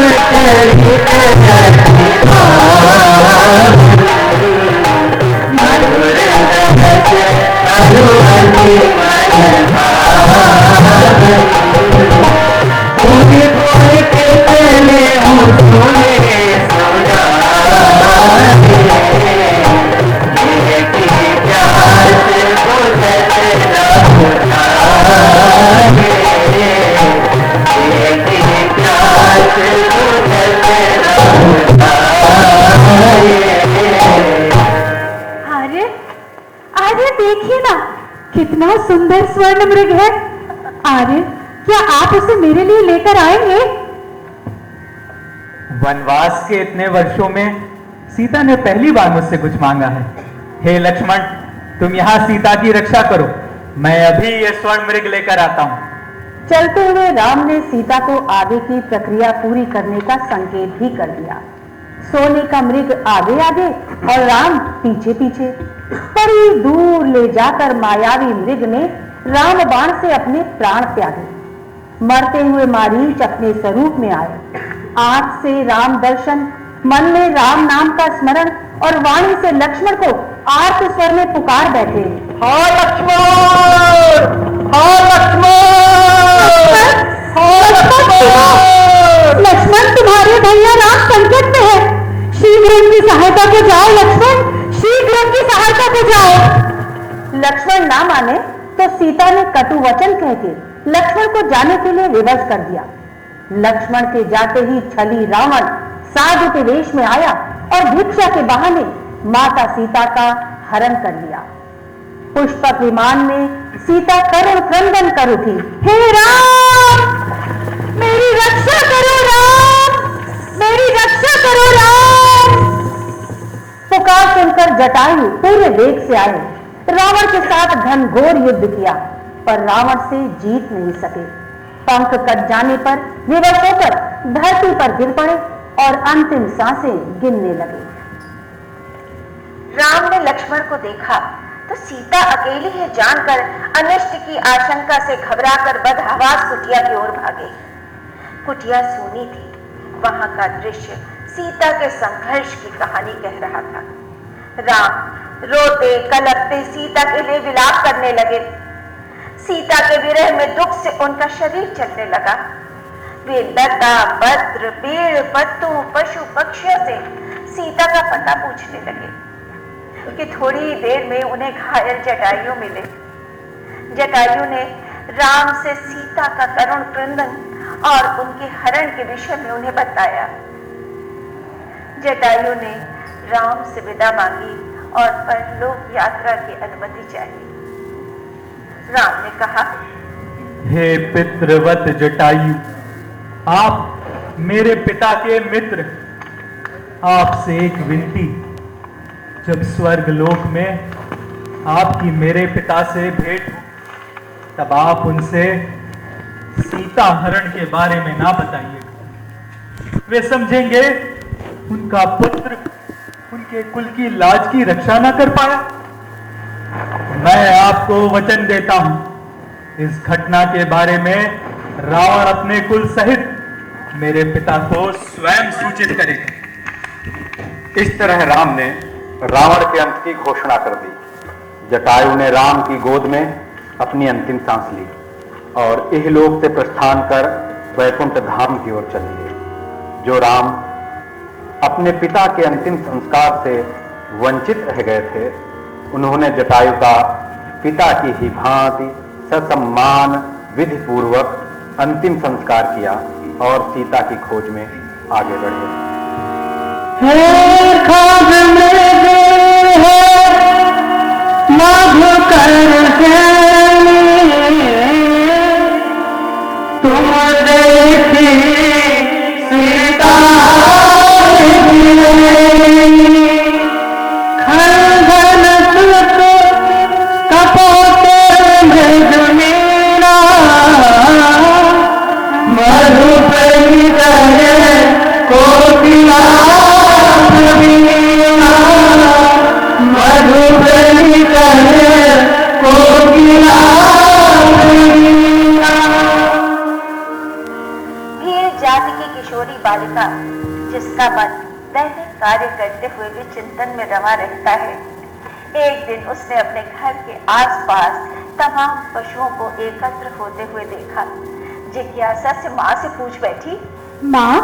देखिए ना, कितना सुंदर स्वर्ण मृग है। आर्य, क्या आप उसे मेरे लिए लेकर आएंगे? वनवास के इतने वर्षों में सीता ने पहली बार मुझसे कुछ मांगा है। हे लक्ष्मण, तुम यहाँ सीता की रक्षा करो, मैं अभी ये स्वर्ण मृग लेकर आता हूँ। चलते हुए राम ने सीता को आगे की प्रक्रिया पूरी करने का संकेत भी कर दिया। सोने का मृग आगे आगे और राम पीछे पीछे। बड़ी दूर ले जाकर मायावी मृग ने राम बाण से अपने प्राण त्यागे। मरते हुए मारीच अपने स्वरूप में आए। आंख से राम दर्शन, मन में राम नाम का स्मरण और वाणी से लक्ष्मण को आर्त स्वर में पुकार बैठे। हाँ लक्ष्मण, हाँ लक्ष्मण, हाँ लक्ष्मण। लक्ष्मण, तुम्हारे भैया राम संकट में है, शीघ्र उनकी सहायता को जाओ। लक्ष्मण, शीघ्र उनकी सहायता को जाओ। लक्ष्मण ना माने तो सीता ने कटु वचन कह के लक्ष्मण को जाने के लिए विवश कर दिया। लक्ष्मण के जाते ही छली रावण साधु के वेश में आया और भिक्षा के बहाने माता सीता का हरण कर लिया। पुष्पक विमान में सीता करुण क्रंदन कर उठी। हे राम, मेरी रक्षा करो राम, मेरी रक्षा करो राम। पुकार सुनकर पर जटायु पूरे वेग से आए, रावण के साथ घनघोर युद्ध किया, पर रावण से जीत नहीं सके। पंख कट जाने पर विवश होकर धरती पर गिर पड़े और अंतिम सांसें गिनने लगे। राम ने लक्ष्मण को देखा तो सीता अकेली है जानकर अनिष्ट की आशंका से घबराकर बदहवास कुटिया की ओर भागे। कुटिया सूनी थी। वहां का दृश्य सीता के संघर्ष की कहानी कह रहा था। राम रोते कलपते सीता के लिए विलाप करने लगे। सीता के विरह में दुख से उनका शरीर चलने लगा। वे लता पत्र पेड़ पत्तों पशु पक्षियों से सीता का पता पूछने लगे कि थोड़ी देर में उन्हें घायल जटायु मिले। जटायु ने राम से सीता का करुण क्रंदन और उनके हरण के विषय में उन्हें बताया। जटायु ने राम से विदा मांगी और परलोक यात्रा की अनुमति चाहिए। राम ने कहा, हे पितृवत जटायु, आप मेरे पिता के मित्र, आपसे एक विनती। जब स्वर्ग लोक में आपकी मेरे पिता से भेंट हो तब आप उनसे सीता हरण के बारे में ना बताइए। वे समझेंगे उनका पुत्र उनके कुल की लाज की रक्षा ना कर पाया। मैं आपको वचन देता हूं, इस घटना के बारे में रावण अपने कुल सहित मेरे पिता को स्वयं सूचित करेगा। इस तरह राम ने रावण के अंत की घोषणा कर दी। जटायु ने राम की गोद में अपनी अंतिम सांस ली और इहलोक से प्रस्थान कर वैकुंठ धाम की ओर चल दिए। जो राम अपने पिता के अंतिम संस्कार से वंचित रह गए थे, उन्होंने जटायु का पिता की ही भांति ससम्मान विधि पूर्वक अंतिम संस्कार किया और सीता की खोज में आगे बढ़े। खाद में मधुकर तुम देखी सीता खंडन सुत कपोते मृदुमीरा मधुपरी करे कोकिला मधुबनी करे कोकिला। भील जाति की किशोरी बालिका जिसका मन दैनिक कार्य करते हुए भी चिंतन में रवा रहता है, एक दिन उसने अपने घर के आसपास तमाम पशुओं को एकत्र होते हुए देखा। जिज्ञासा से माँ से पूछ बैठी, माँ,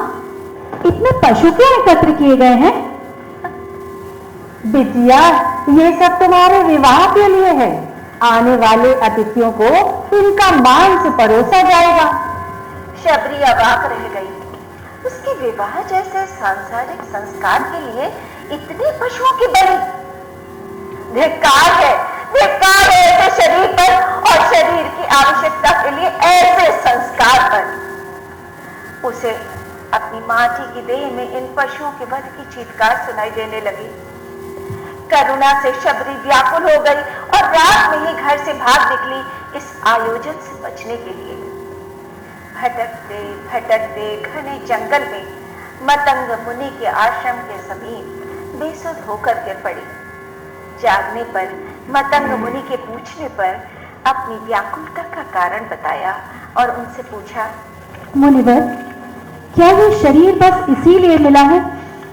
इतने पशु क्यों एकत्र किए गए हैं? बिटिया, ये सब तुम्हारे विवाह के लिए है। आने वाले अतिथियों को इनका मांस परोसा जाएगा। शबरी अवाक रह गई। उसके विवाह जैसे सांसारिक संस्कार के लिए इतने पशुओं की बलि। धिक्कार है ऐसे शरीर पर और शरीर की आवश्यकता के लिए ऐसे संस्कार पर। उसे अपनी माटी की देह में इन पशुओं के वध की चीत्कार सुनाई देने लगी। करुणा से शबरी व्याकुल हो गई और रात में ही घर से भाग निकली इस आयोजन से बचने के लिए। भटकते भटकते घने जंगल में मतंग मुनि के आश्रम के समीप बेसुध होकर गिर पड़ी। जागने पर मतंग मुनि के पूछने पर अपनी व्याकुलता का कारण बताया और उनसे पूछा, मुनिवर, क्या ये शरीर बस इसीलिए मिला है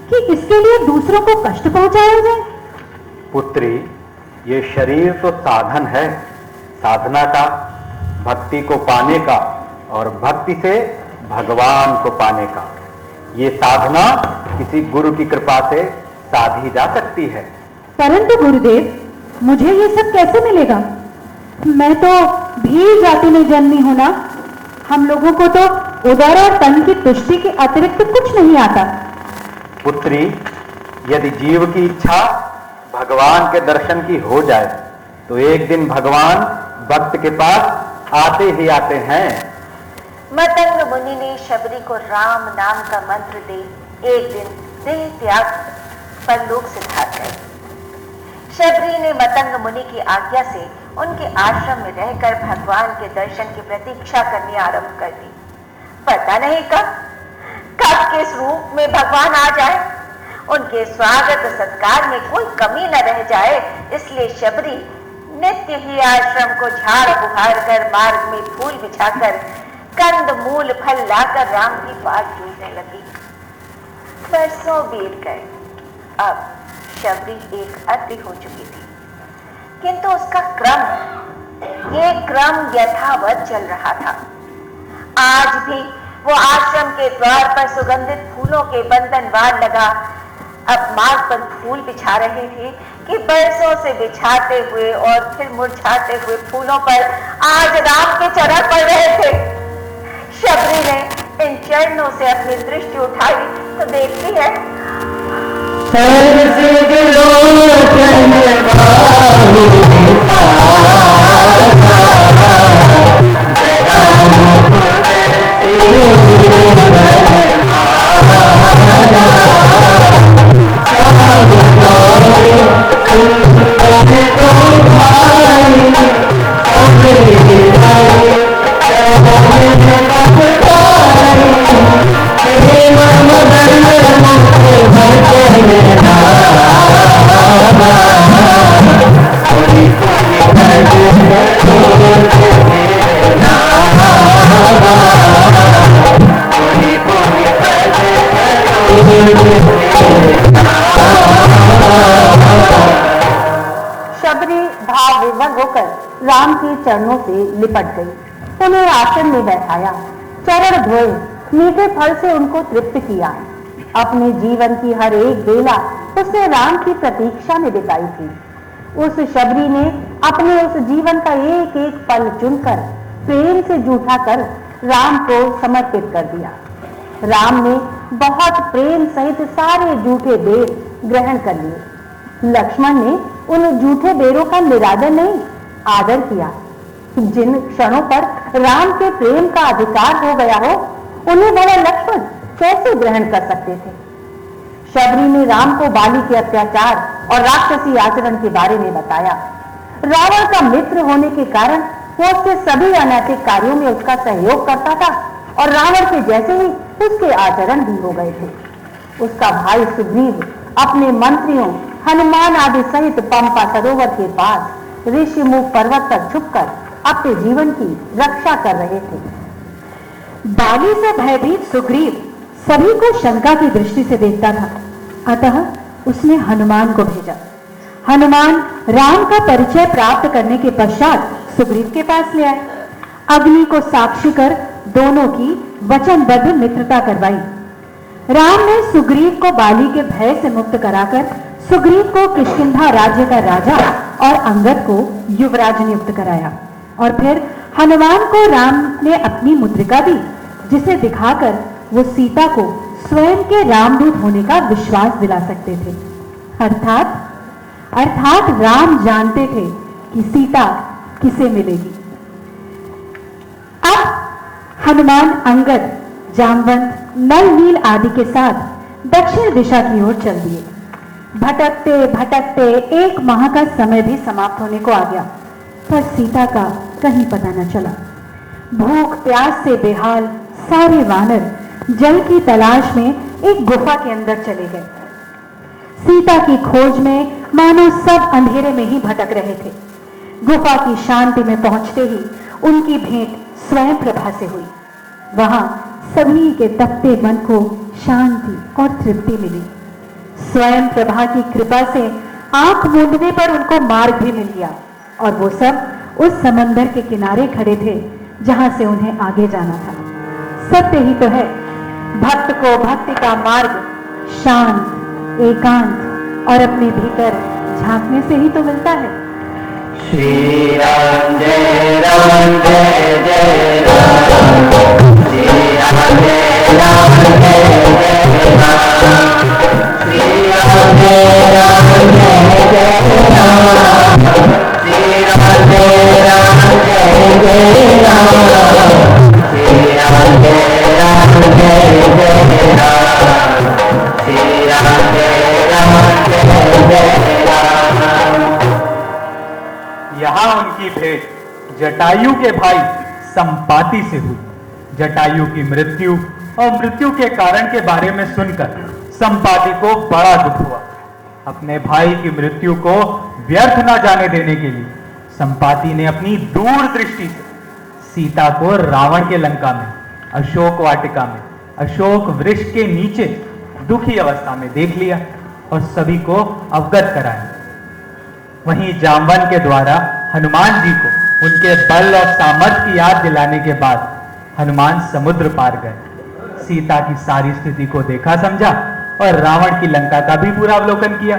कि इसके लिए दूसरों को कष्ट पहुंचाया जाए? पुत्री, ये शरीर तो साधन है, साधना का, भक्ति को पाने का और भक्ति से भगवान को पाने का। ये साधना किसी गुरु की कृपा से साधी जा सकती है। परंतु गुरुदेव, मुझे ये सब कैसे मिलेगा? मैं तो भील जाति में जन्मी हूं ना। हम लोगों को तो उदर और तन की तुष्टि के अतिरिक्त कुछ नहीं आता। पुत्री, यदि जीव की इच्छा भगवान के दर्शन की हो जाए तो एक दिन भगवान भक्त के पास आते ही आते हैं। मतंग मुनि ने शबरी को राम नाम का मंत्र दे एक दिन देह त्याग परलोक से भाग गए। शबरी ने मतंग मुनि की आज्ञा से उनके आश्रम में रहकर भगवान के दर्शन की प्रतीक्षा करनी आरंभ कर दी। पता नहीं कब किस रूप में भगवान आ जाए, उनके स्वागत सत्कार में कोई कमी न रह जाए, इसलिए शबरी नित्य ही आश्रम को झाड़ बुहार कर, मार्ग में फूल बिछाकर, कंद मूल फल लाकर राम की बाट जोतने लगी। बरसों बीत गए। अब शबरी एक अति हो चुकी थी, किंतु उसका क्रम यथावत चल रहा था। आज भी वो आश्रम के द्वार पर सुगंधित फूलों के बंधनवार लगा अब मार्ग पर फूल बिछा रहे थे कि बरसों से बिछाते हुए और फिर मुरझाते हुए फूलों पर आज राम के चरण पड़ रहे थे। शबरी ने इन चरणों से अपनी दृष्टि उठाई तो देखती है शबरी भाव विभोर होकर राम के चरणों से लिपट गई। उन्हें आसन में बैठाया, चरण धोए, मीठे फल से उनको तृप्त किया। अपने जीवन की हर एक बेला उसने राम की प्रतीक्षा में बिताई थी। उस शबरी ने अपने उस जीवन का एक एक पल चुनकर प्रेम से जूठा कर राम को समर्पित कर दिया। राम ने बहुत प्रेम सहित सारे जूठे बेर ग्रहण कर लिए। लक्ष्मण ने उन जूठे बेरों का निरादर नहीं, आदर किया। जिन क्षणों पर राम के प्रेम का अधिकार हो गया हो, उन्हें भला लक्ष्मण कैसे ग्रहण कर सकते थे। शबरी ने राम को बाली के अत्याचार और राक्षसी आचरण के बारे में बताया। रावण का मित्र होने के कारण वो उसके सभी अनैतिक कार्यों में उसका सहयोग करता था और रावण के जैसे ही उसके आचरण भी हो गए थे। उसका भाई सुग्रीव अपने मंत्रियों हनुमान आदि सहित पंपा सरोवर के पास ऋषिमुख पर्वत पर छुपकर अपने जीवन की रक्षा कर रहे थे। बाली से भयभीत सुग्रीव सभी को शंका की दृष्टि से देखता था, अतः उसने हनुमान को भेजा। हनुमान राम का परिचय प्राप्त करने के पश्चात सुग्रीव के पास ले आए। अग्नि को साक्षी कर दोनों की वचनबद्ध मित्रता करवाई। राम ने सुग्रीव को बाली के भय से मुक्त कराकर सुग्रीव को किष्किंधा राज्य का राजा और अंगद को युवराज नियुक्त कराया और फिर हनुमान को राम ने अपनी मुद्रिका दी, जिसे दिखाकर वो सीता को स्वयं के रामदूत होने का विश्वास दिला सकते थे। अर्थात राम जानते थे कि सीता किसे मिलेगी। अब हनुमान अंगद, जामवंत, नल नील आदि के साथ दक्षिण दिशा की ओर चल दिए। भटकते भटकते 1 माह का समय भी समाप्त होने को आ गया, पर सीता का कहीं पता न चला। भूख प्यास से बेहाल सारे वानर जल की तलाश में एक गुफा के अंदर चले गए। सीता की खोज में मानो सब अंधेरे में ही भटक रहे थे। गुफा की शांति में पहुंचते ही उनकी भेंट स्वयं प्रभा से हुई। वहां सभी के तपते मन को शांति और तृप्ति मिली। स्वयं प्रभा की कृपा से आंख मूंदने पर उनको मार्ग भी मिल गया और वो सब उस समंदर के किनारे खड़े थे जहां से उन्हें आगे जाना था। सत्य ही तो है, भक्त को भक्ति का मार्ग शांत, एकांत और अपने भीतर झांकने से ही तो मिलता है। श्री राम जय राम जय जय राम, श्री राम जय राम जय जय राम, श्री राम जय राम जय जय राम, श्री राम जय राम जय जय राम, श्री राम जय राम जय जय राम, श्री राम जय राम जय जय राम। जटायु के भाई संपाति से हुई। जटायु की मृत्यु और मृत्यु के कारण के बारे में सुनकर संपाति को बड़ा दुख हुआ। अपने भाई की मृत्यु को व्यर्थ न जाने देने के लिए संपाति ने अपनी दूर दृष्टि से सीता को रावण के लंका में अशोक वाटिका में अशोक वृक्ष के नीचे दुखी अवस्था में देख लिया और सभी को अवगत कराया। वहीं जामवन के द्वारा हनुमान जी को उनके बल और सामर्थ्य की याद दिलाने के बाद हनुमान समुद्र पार गए। सीता की सारी स्थिति को देखा समझा और रावण की लंका का भी पूरा अवलोकन किया।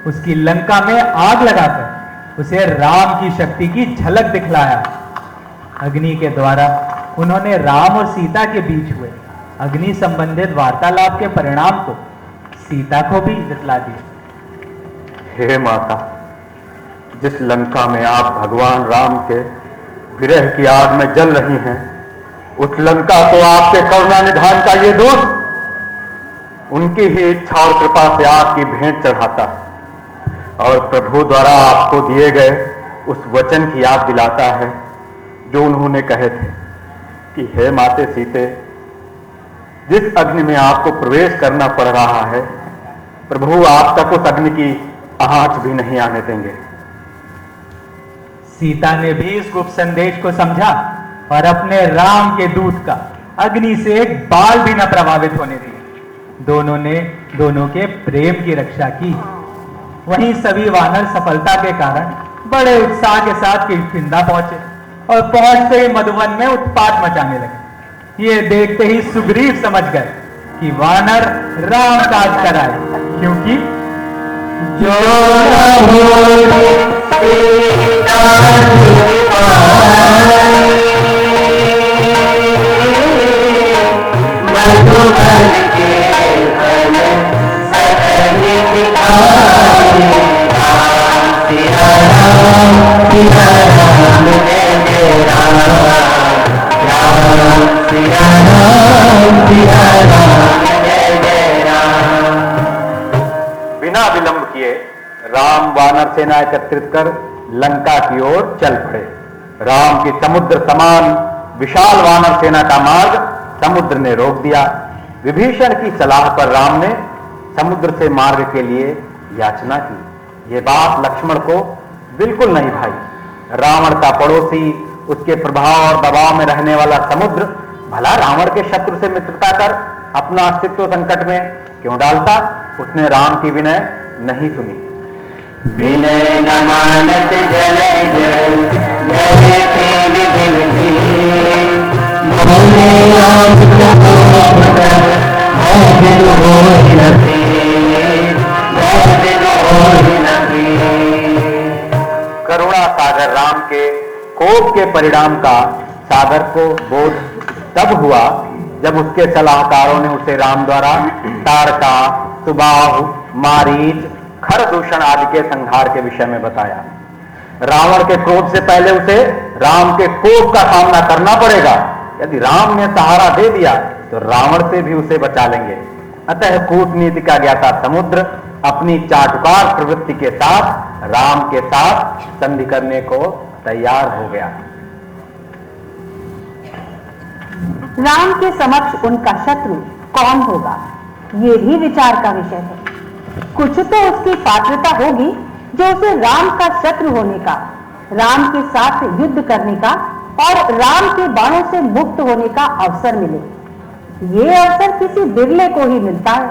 उसकी लंका में आग लगाकर उसे राम की शक्ति की झलक दिखलाया। अग्नि के द्वारा उन्होंने राम और सीता के बीच हुए अग्नि संबंधित वार्तालाप के परिणाम को सीता को भी जतला दिया। हे माता, जिस लंका में आप भगवान राम के विरह की आग में जल रही हैं, उस लंका को आपके करुणा निधान का ये दूत उनकी ही इच्छा और कृपा से आपकी भेंट चढ़ाता और प्रभु द्वारा आपको दिए गए उस वचन की याद दिलाता है जो उन्होंने कहे थे कि हे माते सीते, जिस अग्नि में आपको प्रवेश करना पड़ रहा है, प्रभु आप तक उस अग्नि की आंच भी नहीं आने देंगे। सीता ने भी इस गुप्त संदेश को समझा और अपने राम के दूत का अग्नि से एक बाल भी न प्रभावित होने दिया। दोनों ने दोनों के प्रेम की रक्षा की। वहीं सभी वानर सफलता के कारण बड़े उत्साह के साथ किष्किंधा पहुंचे और पहुंचते ही मधुवन में उत्पात मचाने लगे। ये देखते ही सुग्रीव समझ गए कि वानर राम काज कराए, क्योंकि जो बिना विलंब किए राम वानर सेना एकत्रित कर लंका की ओर चल पड़े। राम की समुद्र समान विशाल वानर सेना का मार्ग समुद्र ने रोक दिया। विभीषण की सलाह पर राम ने समुद्र से मार्ग के लिए याचना की। ये बात लक्ष्मण को बिल्कुल नहीं भाई। रावण का पड़ोसी, उसके प्रभाव और दबाव में रहने वाला समुद्र भला रावण के शत्रु से मित्रता कर अपना अस्तित्व संकट में क्यों डालता? उसने राम की विनय नहीं सुनी। विनय न मानत जल जल करुणा सागर राम के कोप के परिणाम का सागर को बोध तब हुआ जब उसके सलाहकारों ने उसे राम द्वारा तारका, सुबाहु, मारीच, खरदूषण आदि के संहार के विषय में बताया। रावण के क्रोध से पहले उसे राम के कोप का सामना करना पड़ेगा। यदि राम ने सहारा दे दिया तो रावण से भी उसे बचा लेंगे। अतः कूटनीति का ज्ञाता समुद्र अपनी चाटुकार प्रवृत्ति के साथ राम के साथ संधि करने को तैयार हो गया। राम के समक्ष उनका शत्रु कौन होगा, ये भी विचार का विषय है। कुछ तो उसकी पात्रता होगी जो उसे राम का शत्रु होने का, राम के साथ युद्ध करने का और राम के बाणों से मुक्त होने का अवसर मिले। ये अवसर किसी बिरले को ही मिलता है।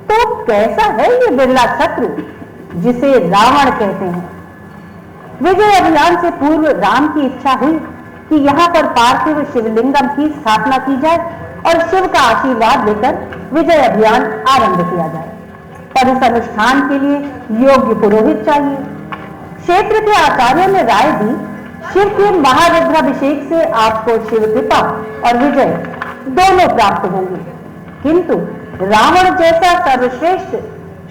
तो कैसा है ये बिरला शत्रु जिसे रावण कहते हैं? विजय अभियान से पूर्व राम की इच्छा हुई कि यहाँ पर पार्थिव शिवलिंगम की स्थापना की जाए और शिव का आशीर्वाद लेकर विजय अभियान आरंभ किया जाए। पर इस अनुष्ठान के लिए योग्य पुरोहित चाहिए। क्षेत्र के आचार्यों ने राय दी, शिव के महारुद्राभिषेक से आपको शिव कृपा और विजय दोनों प्राप्त होंगे, किंतु रावण जैसा सर्वश्रेष्ठ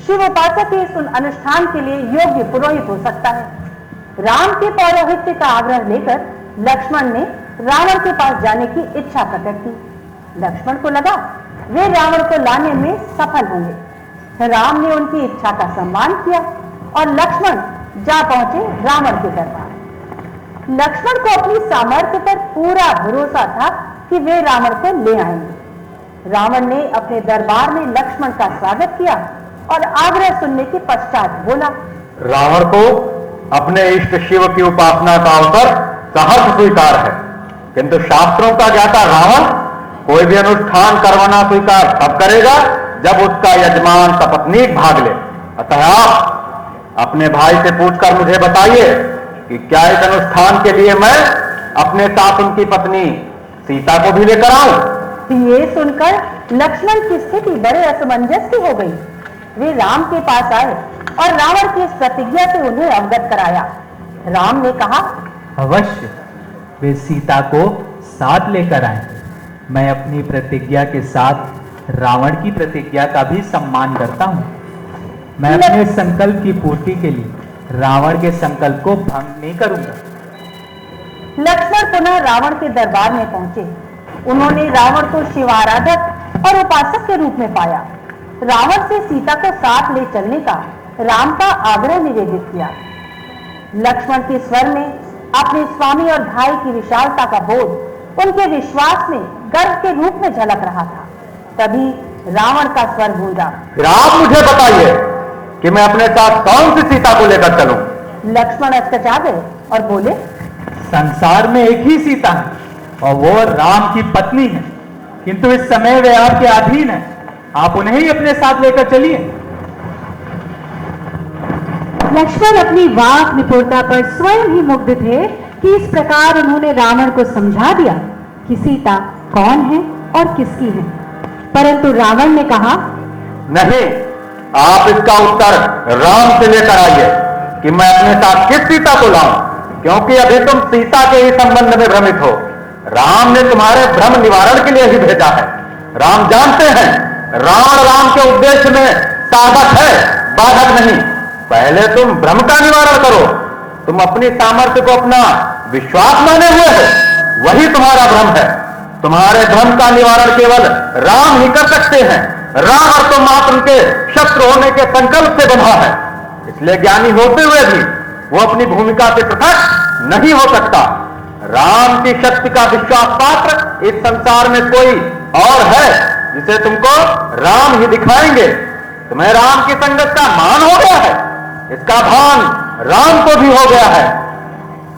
शिव उपासक इस अनुष्ठान के लिए योग्य पुरोहित हो सकता है। राम के पौरोहित्य का आग्रह लेकर लक्ष्मण ने रावण के पास जाने की इच्छा प्रकट की। लक्ष्मण को लगा वे रावण को लाने में सफल होंगे। राम ने उनकी इच्छा का सम्मान किया और लक्ष्मण जा पहुंचे रावण के दरबार। लक्ष्मण को अपनी सामर्थ्य पर पूरा भरोसा था कि वे रावण को ले आएंगे। रावण ने अपने दरबार में लक्ष्मण का स्वागत किया और आग्रह सुनने के पश्चात बोला, रावण को अपने इष्ट शिव की उपासना का अवसर सहर्ष स्वीकार है, किंतु शास्त्रों का ज्ञाता रावण कोई भी अनुष्ठान करवाना स्वीकार तब करेगा जब उसका यजमान सपत्नीक भाग ले। अतः आप अपने भाई से पूछकर मुझे बताइए कि क्या इस अनुष्ठान के लिए मैं अपने साथ उनकी पत्नी सीता को भी लेकर आऊं? ये सुनकर लक्ष्मण की स्थिति बड़े असमंजस की हो गई। वे राम के पास आए और रावण की इस प्रतिज्ञा से उन्हें अवगत कराया। राम ने कहा, अवश्य वे सीता को साथ लेकर आए। मैं अपनी प्रतिज्ञा के साथ रावण की प्रतिज्ञा का भी सम्मान करता हूं। मैं अपने संकल्प की पूर्ति के लिए रावण के संकल्प को भंग नहीं करूंगा। लक्ष्मण पुनः रावण के दरबार में पहुंचे। उन्होंने रावण को शिवाराधक और उपासक के रूप में पाया। रावण से सीता को साथ ले चलने का राम का आग्रह निवेदित किया। लक्ष्मण के स्वर में अपने स्वामी और भाई की विशालता का बोध उनके विश्वास में गर्व के रूप में झलक रहा था। तभी रावण का स्वर गूंजा, फिर आप मुझे बताइए कि मैं अपने साथ कौन सी सीता को लेकर चलूं? लक्ष्मण अस्कचा गए और बोले, संसार में एक ही सीता है और वो राम की पत्नी है, किंतु इस समय वे आपके अधीन है। आप उन्हें ही अपने साथ लेकर चलिए। लक्ष्मण अपनी वाक निपुणता पर स्वयं ही मुग्ध थे कि इस प्रकार उन्होंने रावण को समझा दिया कि सीता कौन है और किसकी है। परंतु रावण ने कहा, नहीं, आप इसका उत्तर राम से लेकर आइए कि मैं अपने साथ किस सीता को लाऊं, क्योंकि अभी तुम सीता के ही संबंध में भ्रमित हो। राम ने तुम्हारे भ्रम निवारण के लिए ही भेजा है। राम जानते हैं रावण राम के उद्देश्य में साधक है, बाधक नहीं। पहले तुम भ्रम का निवारण करो। तुम अपनी सामर्थ्य को अपना विश्वास माने हुए हो, वही तुम्हारा भ्रम है। तुम्हारे भ्रम का निवारण केवल राम ही कर सकते हैं। राम और तुम मात्र उनके शत्रु होने के संकल्प से बंधा है, इसलिए ज्ञानी होते हुए भी वो अपनी भूमिका से पृथक नहीं हो सकता। राम की शक्ति का विश्वास पात्र इस संसार में कोई और है जिसे तुमको राम ही दिखाएंगे। तुम्हें राम की संगत का मान हो गया है, इसका भान राम को भी हो गया है।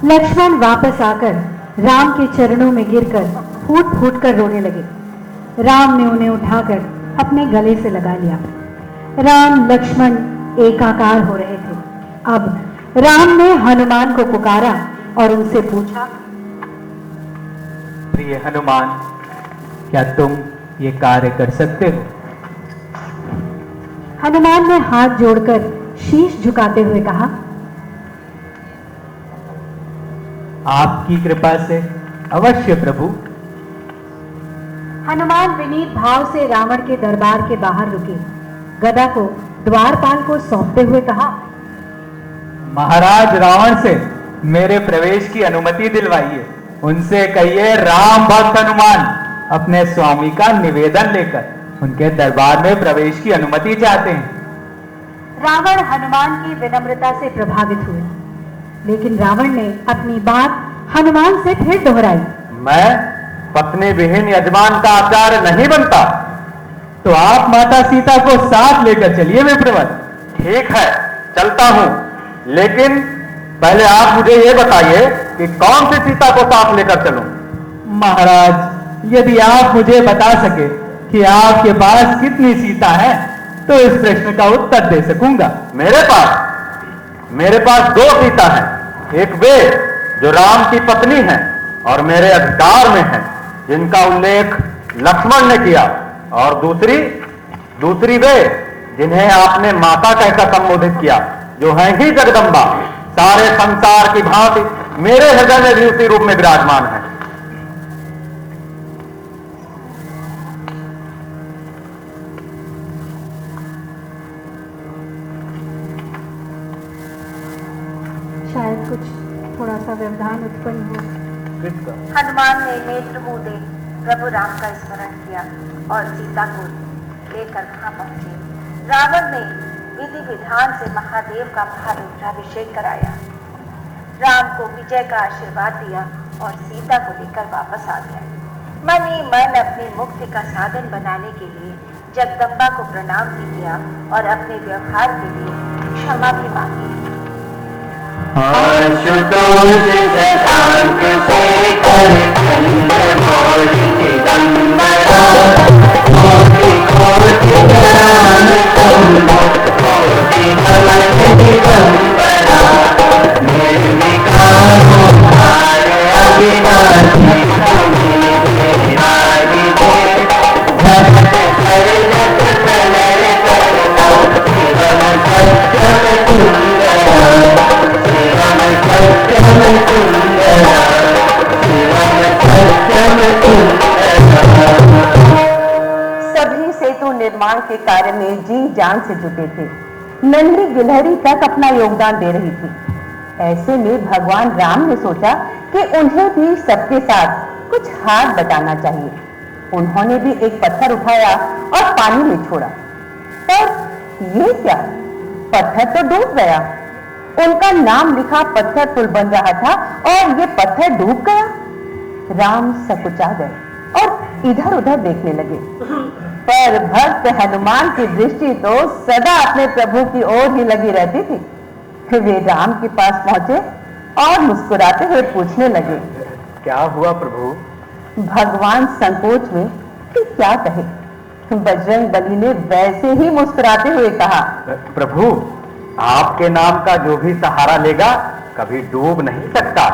लक्ष्मण वापस आकर राम के चरणों में गिरकर फूट फूट कर रोने लगे। राम ने उन्हें उठाकर अपने गले से लगा लिया। राम लक्ष्मण एकाकार हो रहे थे। अब राम ने हनुमान को पुकारा और उनसे पूछा, प्रिय हनुमान, क्या तुम ये कार्य कर सकते हो? हनुमान ने हाथ जोड़कर शीश झुकाते हुए कहा, आपकी कृपा से अवश्य प्रभु। हनुमान विनीत भाव से रावण के दरबार के बाहर रुके। गदा को द्वारपाल को सौंपते हुए कहा, महाराज रावण से मेरे प्रवेश की अनुमति दिलवाइए। उनसे कहिए राम भक्त हनुमान अपने स्वामी का निवेदन लेकर उनके दरबार में प्रवेश की अनुमति चाहते हैं। रावण हनुमान की विनम्रता से प्रभावित हुए, लेकिन रावण ने अपनी बात हनुमान से फिर दोहराई। मैं पत्नी विहीन यजमान का आचार्य नहीं बनता। तो आप माता सीता को साथ लेकर चलिए विप्रवर। ठीक है, चलता हूं, लेकिन पहले आप मुझे यह बताइए कि कौन सी सीता को साथ लेकर चलूं? महाराज, यदि आप मुझे बता सके कि आपके पास कितनी सीता है तो इस प्रश्न का उत्तर दे सकूंगा। मेरे पास 2 सीता हैं। एक वे जो राम की पत्नी है और मेरे अधिकार में है, जिनका उल्लेख लक्ष्मण ने किया, और दूसरी वे जिन्हें आपने माता कहकर संबोधित किया, जो है ही जगदम्बा, सारे संसार की भांति मेरे हृदय में भी उसी रूप में विराजमान है। शायद कुछ थोड़ा सा व्यवधान उत्पन्न हो। हनुमान ने नेत्र मूंदे प्रभु राम का स्मरण किया और सीता को लेकर वहां पहुंचे। रावण ने विधि विधान से महादेव का महारुद्राभिषेक कराया। राम को विजय का आशीर्वाद दिया और सीता को लेकर वापस आ गया। मन ही मन अपनी मुक्ति का साधन बनाने के लिए जगदम्बा को प्रणाम भी किया और अपने व्यवहार के लिए क्षमा भी मांगी। आशुतोष शशांक शेखर चंद्रमौलि चिदंबरा कोटि कोटि प्रणाम तुमको कोटि नमन दिगंबरा निर्विकार ओंकार अविनाशी तुम्हीं आदि देव जगत सर्वत प्रलय करता शिवम सत्यम सुंदरा शिवम सत्यम सुंदरा शिवम सत्यम सुंदरा। सभी सेतु निर्माण के कार्य में जी जान से जुटे थे। नन्ही गिलहरी तक अपना योगदान दे रही थी। ऐसे में भगवान राम ने सोचा कि उन्हें भी सबके साथ कुछ हाथ बटाना चाहिए। उन्होंने भी एक पत्थर उठाया और पानी में छोड़ा। पर ये क्या, पत्थर तो डूब गया। उनका नाम लिखा पत्थर पुल बन रहा था और ये पत्थर डूब गया। राम सकुचा गए और इधर उधर देखने लगे, पर भक्त हनुमान की दृष्टि तो सदा अपने प्रभु की ओर ही लगी रहती थी। वे राम के पास पहुंचे और मुस्कुराते हुए पूछने लगे, क्या हुआ प्रभु? भगवान संकोच में कि क्या कहे। बजरंग बली ने वैसे ही मुस्कुराते हुए कहा, प्रभु, आपके नाम का जो भी सहारा लेगा कभी डूब नहीं सकता।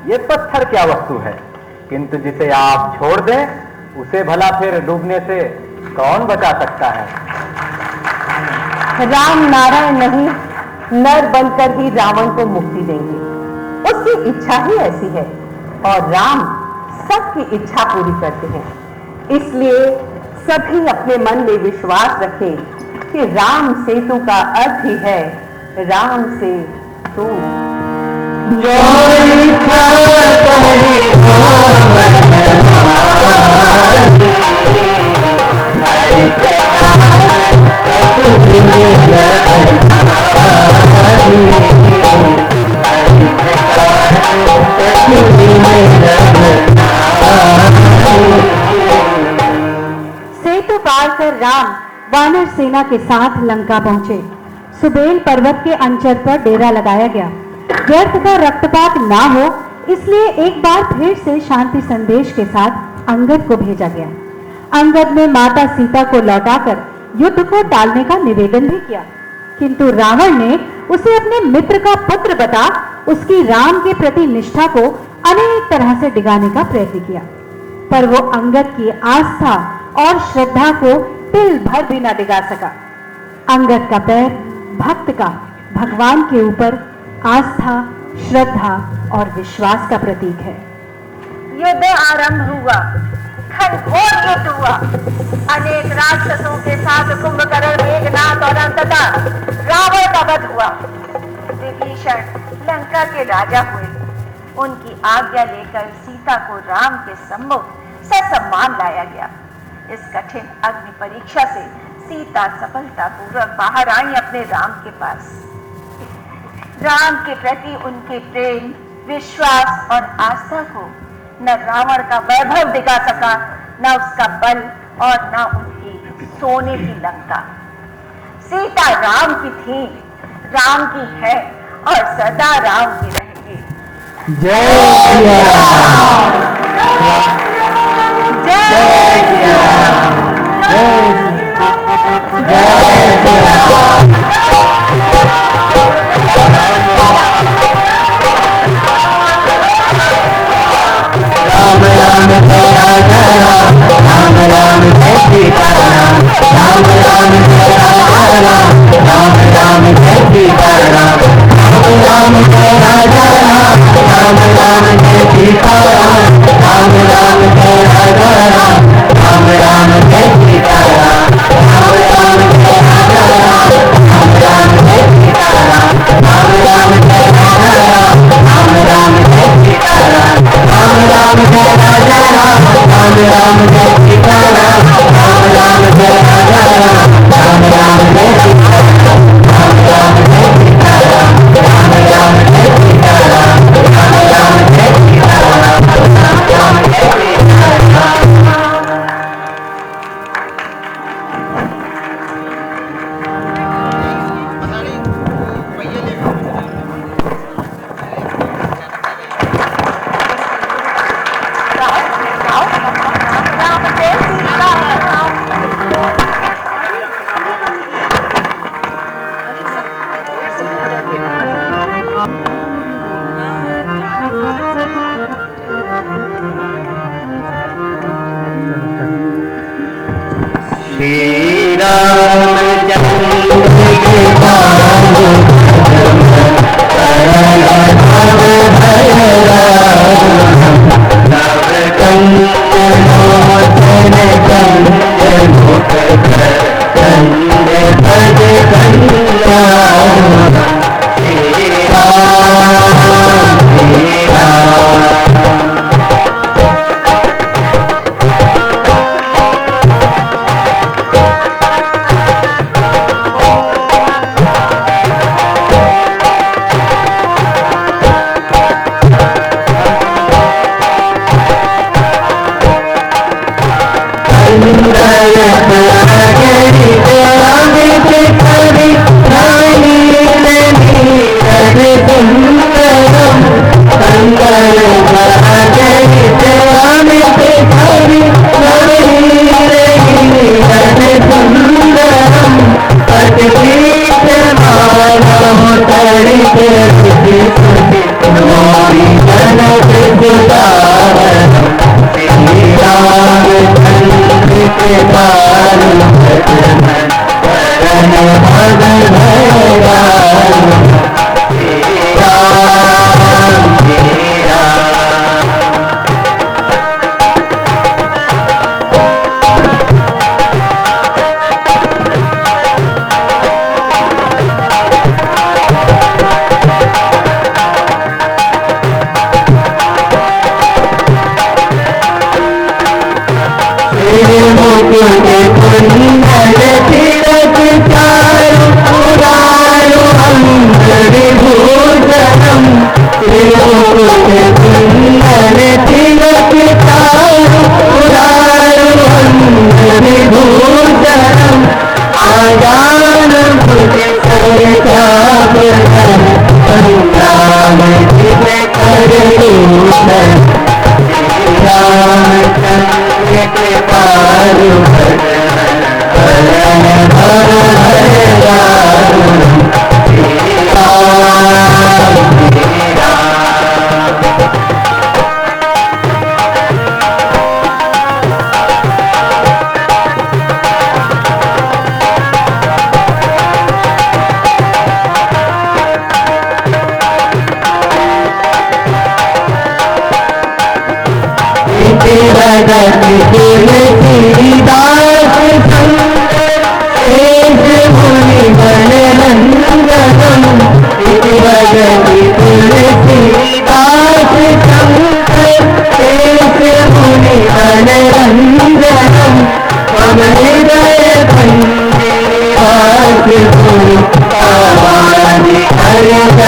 ये पत्थर क्या वस्तु है, किंतु जिसे आप छोड़ दें उसे भला फिर डूबने से कौन बचा सकता है। राम नारायण नहीं, नर बनकर ही रावण को मुक्ति देंगे। उसकी इच्छा ही ऐसी है और राम सबकी इच्छा पूरी करते हैं। इसलिए सभी अपने मन में विश्वास रखें कि राम सेतु का अर्थ ही है राम से तू। सेतु पार कर राम वानर सेना के साथ लंका पहुंचे। सुबेल पर्वत के अंचल पर डेरा लगाया गया। व्यर्थ का रक्तपात ना हो इसलिए एक बार फिर से शांति संदेश के साथ अंगद को भेजा गया। अंगद ने माता सीता को लौटाकर युद्ध को टालने का निवेदन भी किया, किंतु रावण ने उसे अपने मित्र का पुत्र बता उसकी राम के प्रति निष्ठा को अनेक तरह से डिगाने का प्रयत्न किया, पर वो अंगद की आस्था और श्रद्धा को तिल भर भी न डिगा सका। अंगद का पैर भक्त का भगवान के ऊपर आस्था, श्रद्धा और विश्वास का प्रतीक है। युद्ध आरंभ हुआ, घनघोर युद्ध हुआ। अनेक राक्षसों के साथ कुंभकर्ण, मेघनाथ और अंततः रावण का वध हुआ। विभीषण लंका के राजा हुए। उनकी आज्ञा लेकर सीता को राम के सम्मुख ससम्मान लाया गया। इस कठिन अग्नि परीक्षा से सीता सफलतापूर्वक बाहर आई अपने राम के पास। राम के प्रति उनके प्रेम, विश्वास और आस्था को न रावण का वैभव दिखा सका, न उसका बल और न उनकी सोने की लंका। सीता राम की थी, राम की है और सदा राम की रहेगी। जय सिया राम। जय सिया राम। जय सिया राम। राम राम जय राजा राम, राम राम जय सीता राम, राम राम जय राजा राम, राम राम जय सीता राम, राम राम जय राजा राम, राम राम जय सीता राम, राम राम जय राजा राम, राम राम जय सीता राम, राम राम जय राजा राम, राम राम जय सीता राम, राम राम जय राजा राम, राम राम जय सीता राम, राम राम जय राजा राम, राम राम जय सीता राम, राम राम जय राजा राम, राम राम जय सीता राम, राम राम जय सीता राम, राम राम जय सीता राम।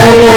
हरे